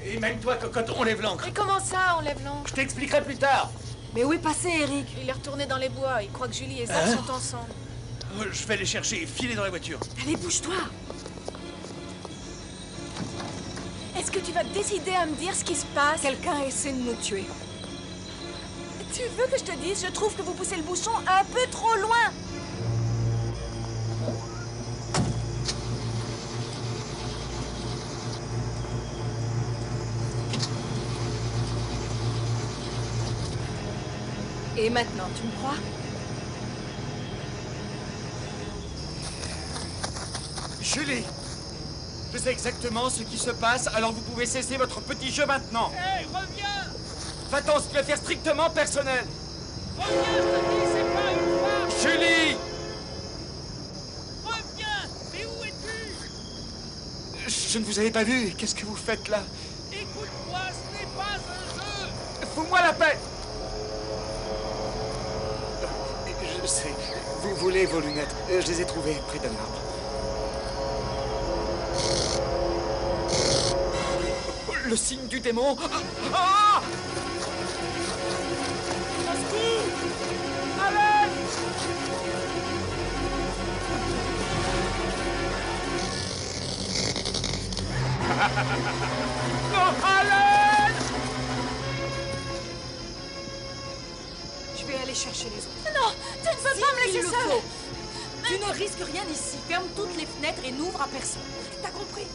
Et mène-toi, cocotte, on lève l'ancre. Mais comment ça, on lève l'ancre? Je t'expliquerai plus tard. Mais où est passé Eric? Il est retourné dans les bois. Il croit que Julie et Zach sont ensemble. Je vais les chercher et filer dans la voiture. Allez, bouge-toi! Est-ce que tu vas décider à me dire ce qui se passe? Quelqu'un essaie de nous tuer. Tu veux que je te dise? Je trouve que vous poussez le bouchon un peu trop loin. Et maintenant, tu me crois? Julie! Je sais exactement ce qui se passe, alors vous pouvez cesser votre petit jeu maintenant. Hé, reviens! Va-t'en, c'est une affaire strictement personnelle. Reviens, je te dis, c'est pas une farce! Julie! Reviens! Mais où es-tu? Je ne vous avais pas vu. Qu'est-ce que vous faites là? Écoute-moi, ce n'est pas un jeu! Fous-moi la paix! Je sais. Vous voulez vos lunettes. Je les ai trouvées près d'un arbre. Le signe du démon. Ah! Allez! Non, Alan! Je vais aller chercher les autres. Non, tu ne peux pas me laisser seule. Tu ne risques rien ici. Ferme toutes les fenêtres et n'ouvre à personne. T'as compris?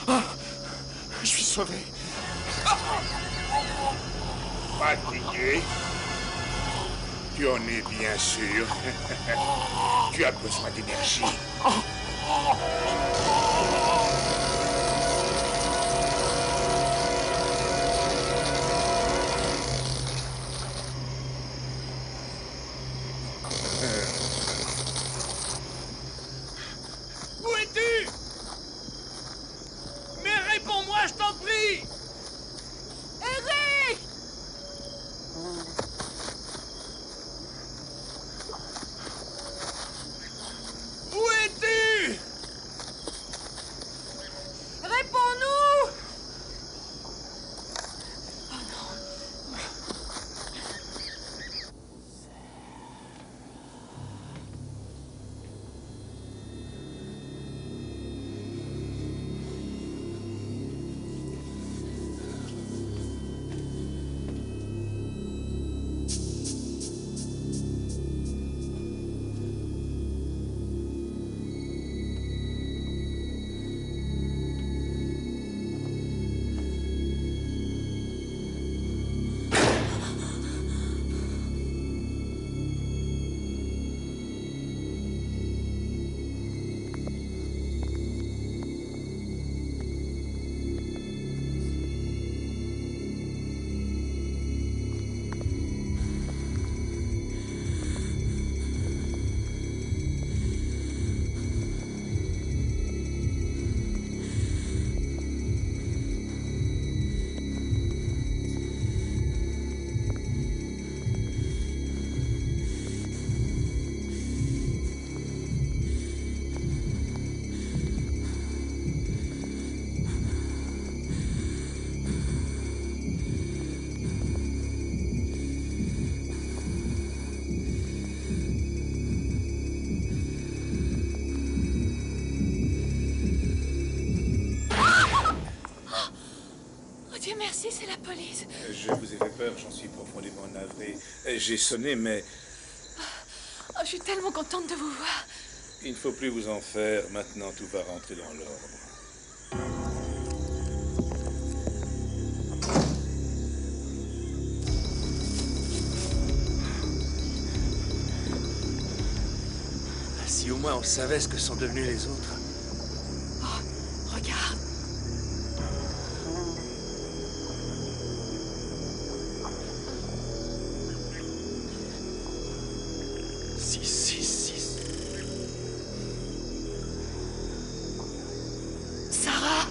Ah, je suis sauvé. Fatigué? Tu en es bien sûr. Tu as besoin d'énergie. Où es-tu? Mais réponds-moi, je t'en prie! Eric! Où es-tu? Réponds-nous! Dieu merci, c'est la police. Je vous ai fait peur, j'en suis profondément navré. J'ai sonné, mais Oh, je suis tellement contente de vous voir. il ne faut plus vous en faire. Maintenant, tout va rentrer dans l'ordre. Si au moins on savait ce que sont devenus les autres. Oh, regarde. Sarah!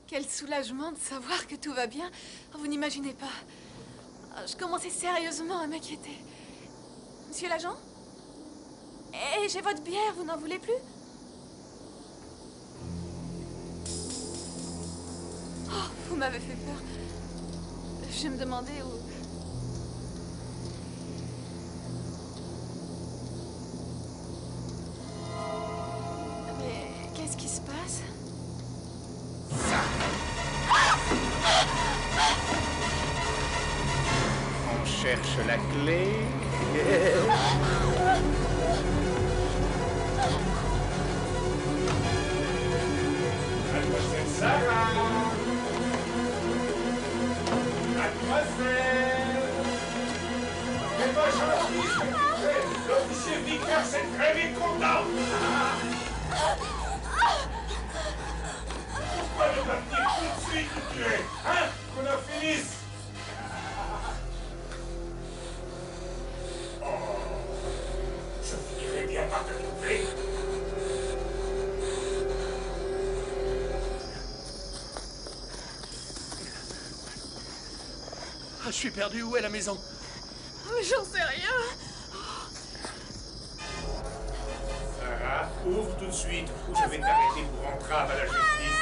Quel soulagement de savoir que tout va bien. Vous n'imaginez pas. Je commençais sérieusement à m'inquiéter. Monsieur l'agent? Eh, j'ai votre bière, vous n'en voulez plus? Oh, vous m'avez fait peur. Je me demandais où... Mais qu'est-ce qui se passe? On cherche la clé. Mademoiselle Sarah! Mademoiselle! C'est pas gentil ce que tu fais! L'officier Vickers est très vite content! Pourquoi ne pas venir tout de suite où tu es? Hein? Qu'on en finisse! Je finirai bien par te trouver. Ah, je suis perdu, où est la maison? J'en sais rien. Sarah, ouvre tout de suite ou je vais t'arrêter pour entrave à la justice.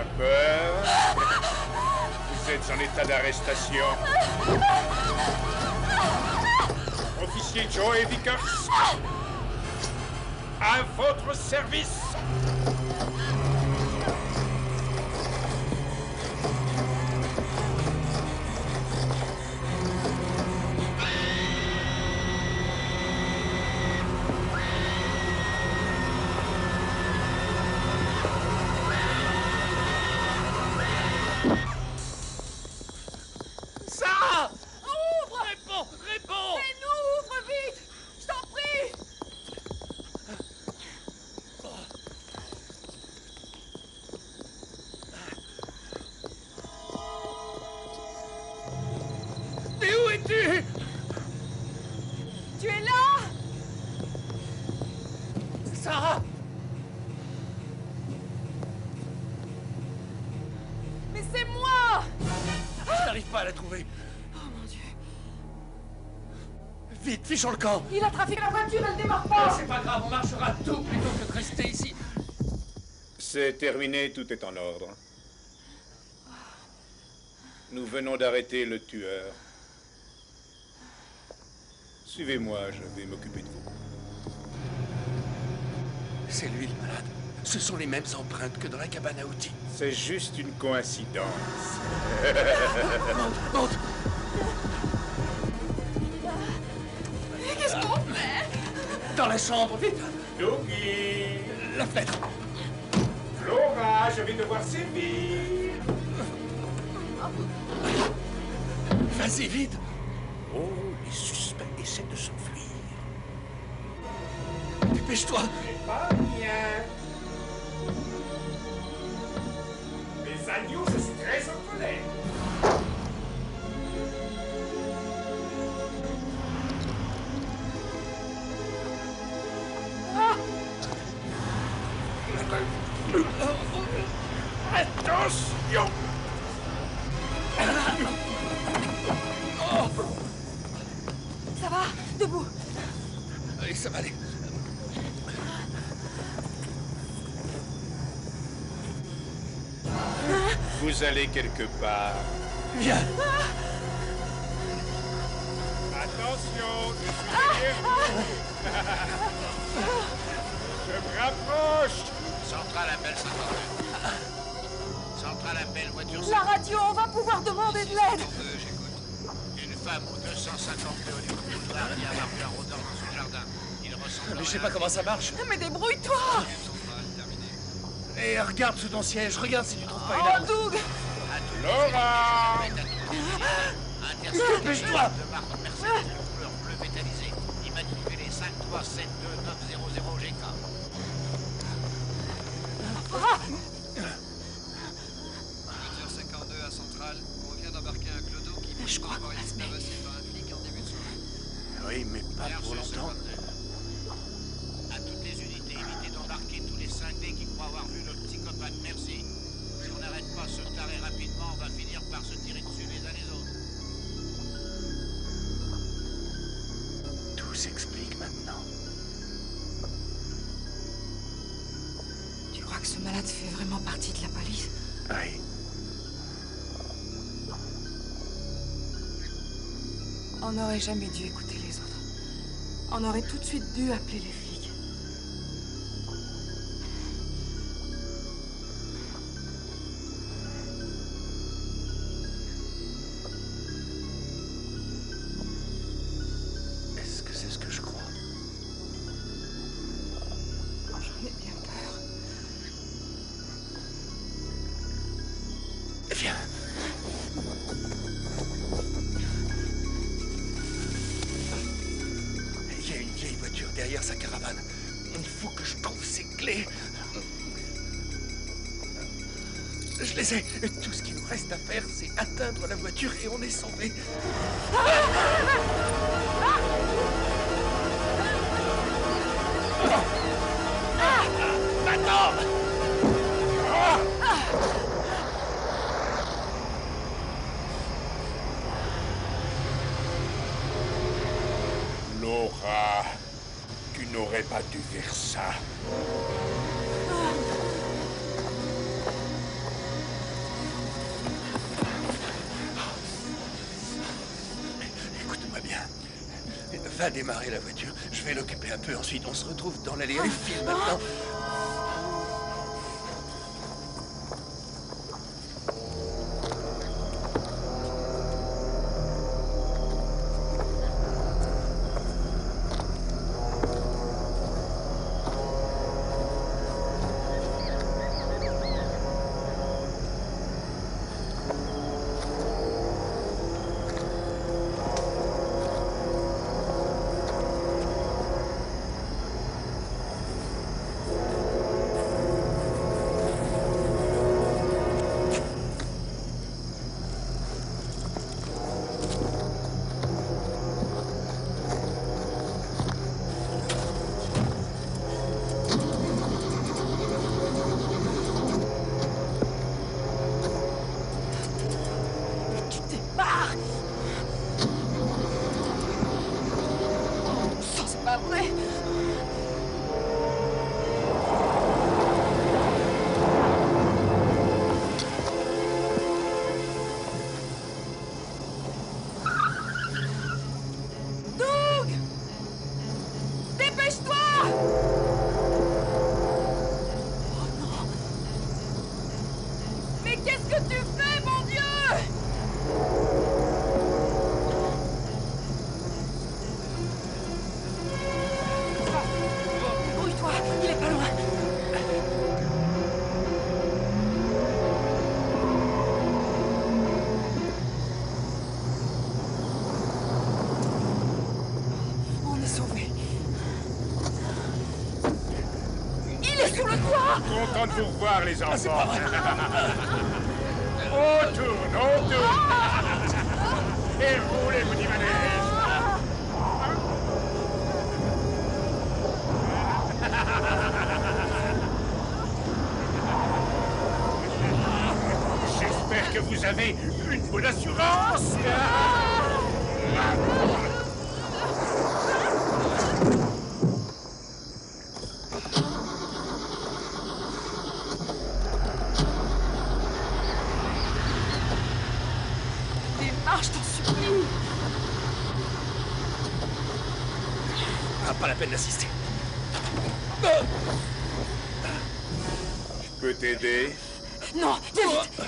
pas peur. Vous êtes en état d'arrestation. Officier Joey Vickers, à votre service. Tu es là? Sarah! Mais c'est moi! Je n'arrive pas à la trouver. Oh mon Dieu. Vite, fichons le camp! Il a trafiqué la voiture, elle démarre pas! C'est pas grave, on marchera tout plutôt que de rester ici. C'est terminé, tout est en ordre. Nous venons d'arrêter le tueur. Suivez-moi, je vais m'occuper de vous. C'est lui le malade. Ce sont les mêmes empreintes que dans la cabane à outils. C'est juste une coïncidence. Monte, monte! Qu'est-ce qu'on fait? Dans la chambre, vite! Dougie! La fenêtre! Flora, je vais devoir sévir! Vas-y, vite! Oh, les suspects essaient de s'enfuir. Dépêche-toi! C'est pas bien. Les agneaux, je suis très en colère. Attention! Ça va? Debout! Allez, ça va aller. Vous allez quelque part. Viens! Attention, je suis derrière vous. Je me rapproche. Centrale appelle 52. Centrale appelle voiture La radio, on va pouvoir demander de l'aide! Une femme au 252 du boulevard qui a marqué un rôdeur dans son jardin. Il ressemble Mais je sais pas comment ça marche. Mais débrouille-toi! Et regarde sous ton siège, regarde si tu trouves pas une Oh, arme. Doug! Laura! Dépêche-toi! de marque Mercedes couleur bleu métallisé. Immatriculé 5372900 GK. Voiture 52 à Centrale. On vient d'embarquer un clodo qui Je crois qu'on avoir va été se mettre. tabassé par un flic en début de soirée. Oui, mais pas pour longtemps. À toutes les unités, évitez d'embarquer tous les cinglés qui croient avoir vu le psychopathe. Merci. Si on n'arrête pas ce taré rapidement, on va finir par se tirer dessus les uns les autres. Tout s'explique maintenant. Tu crois que ce malade fait vraiment partie de la police? Oui. On n'aurait jamais dû écouter les autres. On aurait tout de suite dû appeler les flics. Est-ce que c'est ce que je crois? J'en ai bien peur. Viens. Il y a une vieille voiture derrière sa caravane. Il faut que je trouve ses clés. Je les ai. Tout ce qu'il nous reste à faire, c'est atteindre la voiture et on est sauvés. Maintenant! Laura, tu n'aurais pas dû faire ça. Va démarrer la voiture. Je vais l'occuper un peu. Ensuite, on se retrouve dans l'allée. Allez, file maintenant. Content de vous revoir, les enfants. On tourne, on tourne. Et roulez, vous manège. J'espère que vous avez une bonne assurance. Pas la peine d'assister. Je peux t'aider? Non, viens vite.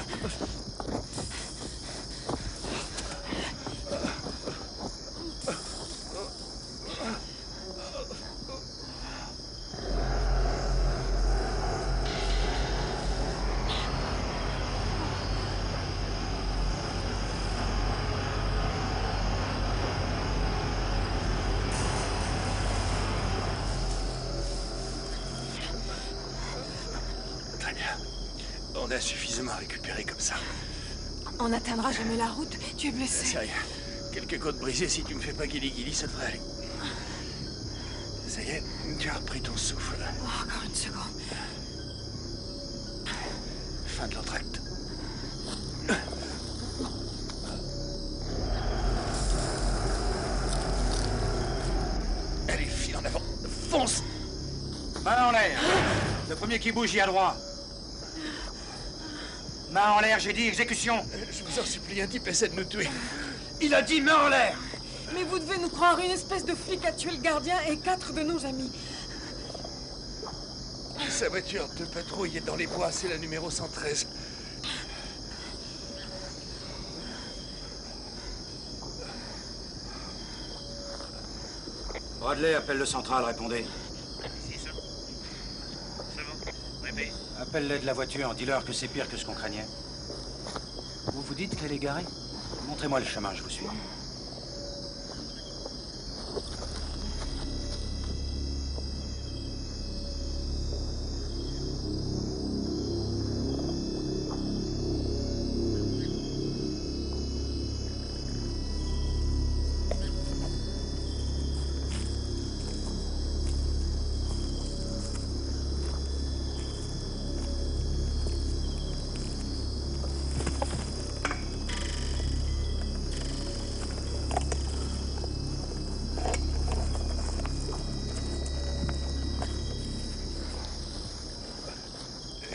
On a suffisamment récupéré comme ça. On n'atteindra jamais la route. Tu es blessé. C'est rien. Quelques côtes brisées, si tu me fais pas guili-guili, ça devrait aller. Ça y est, tu as repris ton souffle. Oh, encore une seconde. Fin de l'entracte. Allez, file en avant. Fonce! Main en l'air. Le premier qui bouge y a droit. Main en l'air, j'ai dit exécution. Je vous en supplie, un type essaie de nous tuer. Il a dit main en l'air. Mais vous devez nous croire, une espèce de flic a tué le gardien et 4 de nos amis. Sa voiture de patrouille est dans les bois, c'est la numéro 113. Bradley, appelle le central, répondez. Si, ça. C'est bon. Répète. Appelle-les de la voiture, dis-leur que c'est pire que ce qu'on craignait. Vous vous dites qu'elle est garée? Montrez-moi le chemin, je vous suis.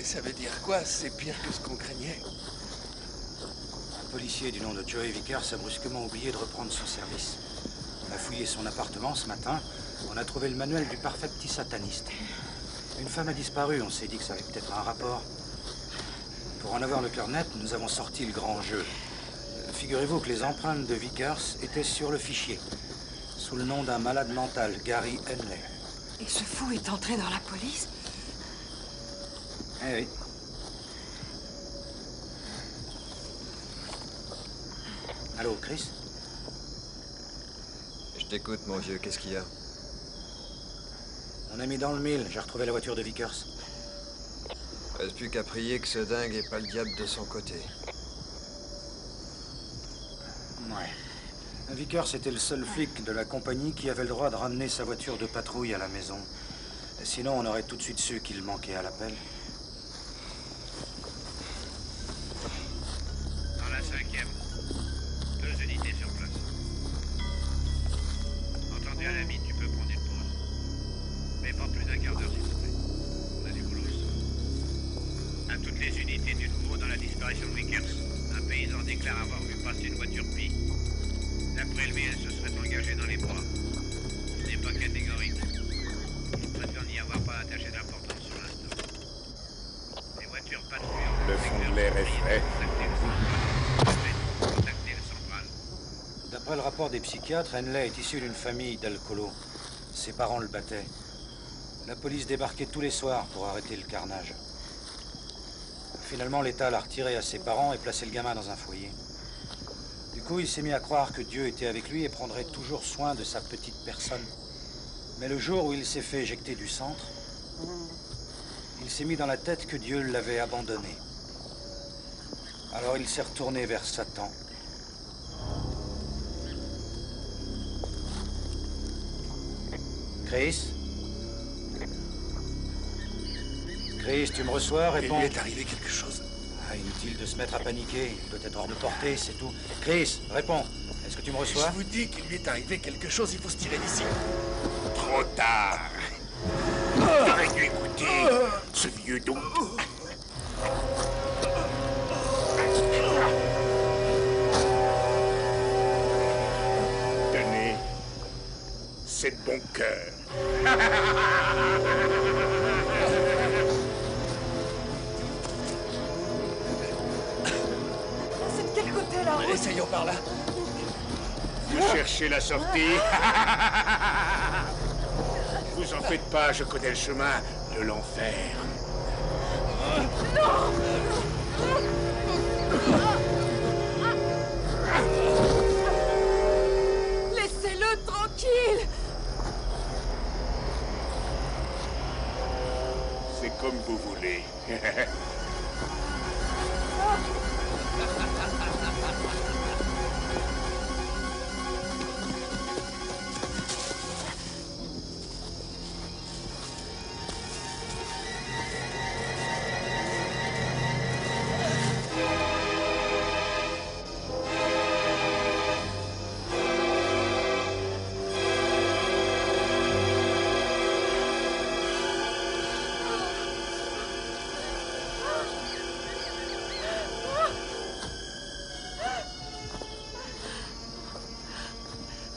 Ça veut dire quoi? C'est pire que ce qu'on craignait. Un policier du nom de Joey Vickers a brusquement oublié de reprendre son service. On a fouillé son appartement ce matin. On a trouvé le manuel du parfait petit sataniste. Une femme a disparu. On s'est dit que ça avait peut-être un rapport. Pour en avoir le cœur net, nous avons sorti le grand jeu. Figurez-vous que les empreintes de Vickers étaient sur le fichier, sous le nom d'un malade mental, Gary Henley. Et ce fou est entré dans la police? Eh oui. Allô, Chris? Je t'écoute, mon vieux. Qu'est-ce qu'il y a? On a mis dans le mille. J'ai retrouvé la voiture de Vickers. Reste plus qu'à prier que ce dingue ait pas le diable de son côté. Ouais. Vickers était le seul flic de la compagnie qui avait le droit de ramener sa voiture de patrouille à la maison. Sinon, on aurait tout de suite su qu'il manquait à l'appel. Dans la 5e, 2 unités sur place. Entendez à la mine, tu peux prendre une pause. Mais pas plus d'un quart d'heure, s'il vous plaît. On a du boulot. À toutes les unités du nouveau dans la disparition de Vickers. Un paysan déclare avoir vu passer une voiture pie. D'après lui, elle se serait engagée dans les bois. Ce n'est pas catégorique. Il préfère n'y avoir pas attaché d'importance sur l'instant. Les voitures patrouillant. Le fond de l'air est frais. Contactez le central. D'après le rapport des psychiatres, Henley est issu d'une famille d'alcoolos. Ses parents le battaient. La police débarquait tous les soirs pour arrêter le carnage. Finalement, l'État l'a retiré à ses parents et placé le gamin dans un foyer. Du coup, il s'est mis à croire que Dieu était avec lui et prendrait toujours soin de sa petite personne. Mais le jour où il s'est fait éjecter du centre, il s'est mis dans la tête que Dieu l'avait abandonné. Alors il s'est retourné vers Satan. Chris? Chris, tu me reçois? Réponds. Il lui est arrivé quelque chose. Ah, inutile de se mettre à paniquer. Il doit être hors de portée, c'est tout. Chris, réponds. Est-ce que tu me reçois? Je vous dis qu'il lui est arrivé quelque chose, il faut se tirer d'ici. Trop tard. T'aurais dû écouter ce vieux don. Tenez, c'est de bon cœur. C'est de quel côté, là? Essayons par là. Vous cherchez la sortie? Vous en faites pas, je connais le chemin de l'enfer. Non! Laissez-le tranquille! C'est comme vous voulez.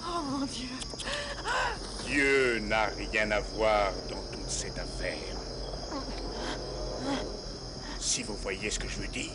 Oh mon Dieu! Dieu n'a rien à voir dans toute cette affaire. Si vous voyez ce que je veux dire.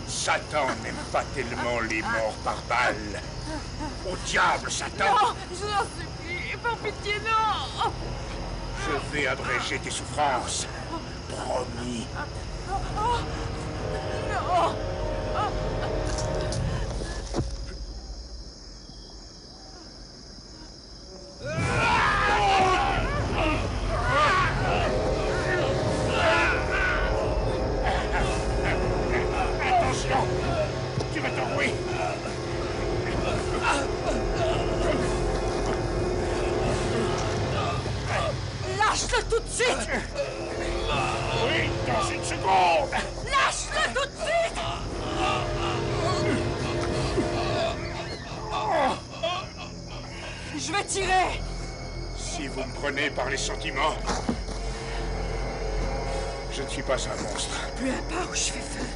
Satan n'aime pas tellement les morts par balle. Au diable, Satan! Non, je n'en supplie, par pitié, non! Je vais abréger tes souffrances. Promis. Non! Attention! Tu vas t'enrouer! Lâche-le tout de suite! Oui, dans une seconde! Lâche-le tout de suite! Je vais tirer! Si vous me prenez par les sentiments, je ne suis pas un monstre. Peu importe où je fais feu.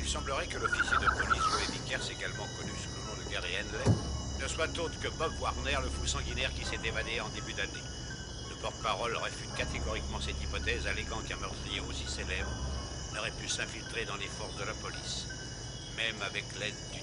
Il semblerait que l'officier de police Joey Vickers, également connu sous le nom de Gary Henley, ne soit autre que Bob Warner, le fou sanguinaire qui s'est évadé en début d'année. Le porte-parole réfute catégoriquement cette hypothèse, alléguant qu'un meurtrier aussi célèbre n'aurait pu s'infiltrer dans les forces de la police, même avec l'aide du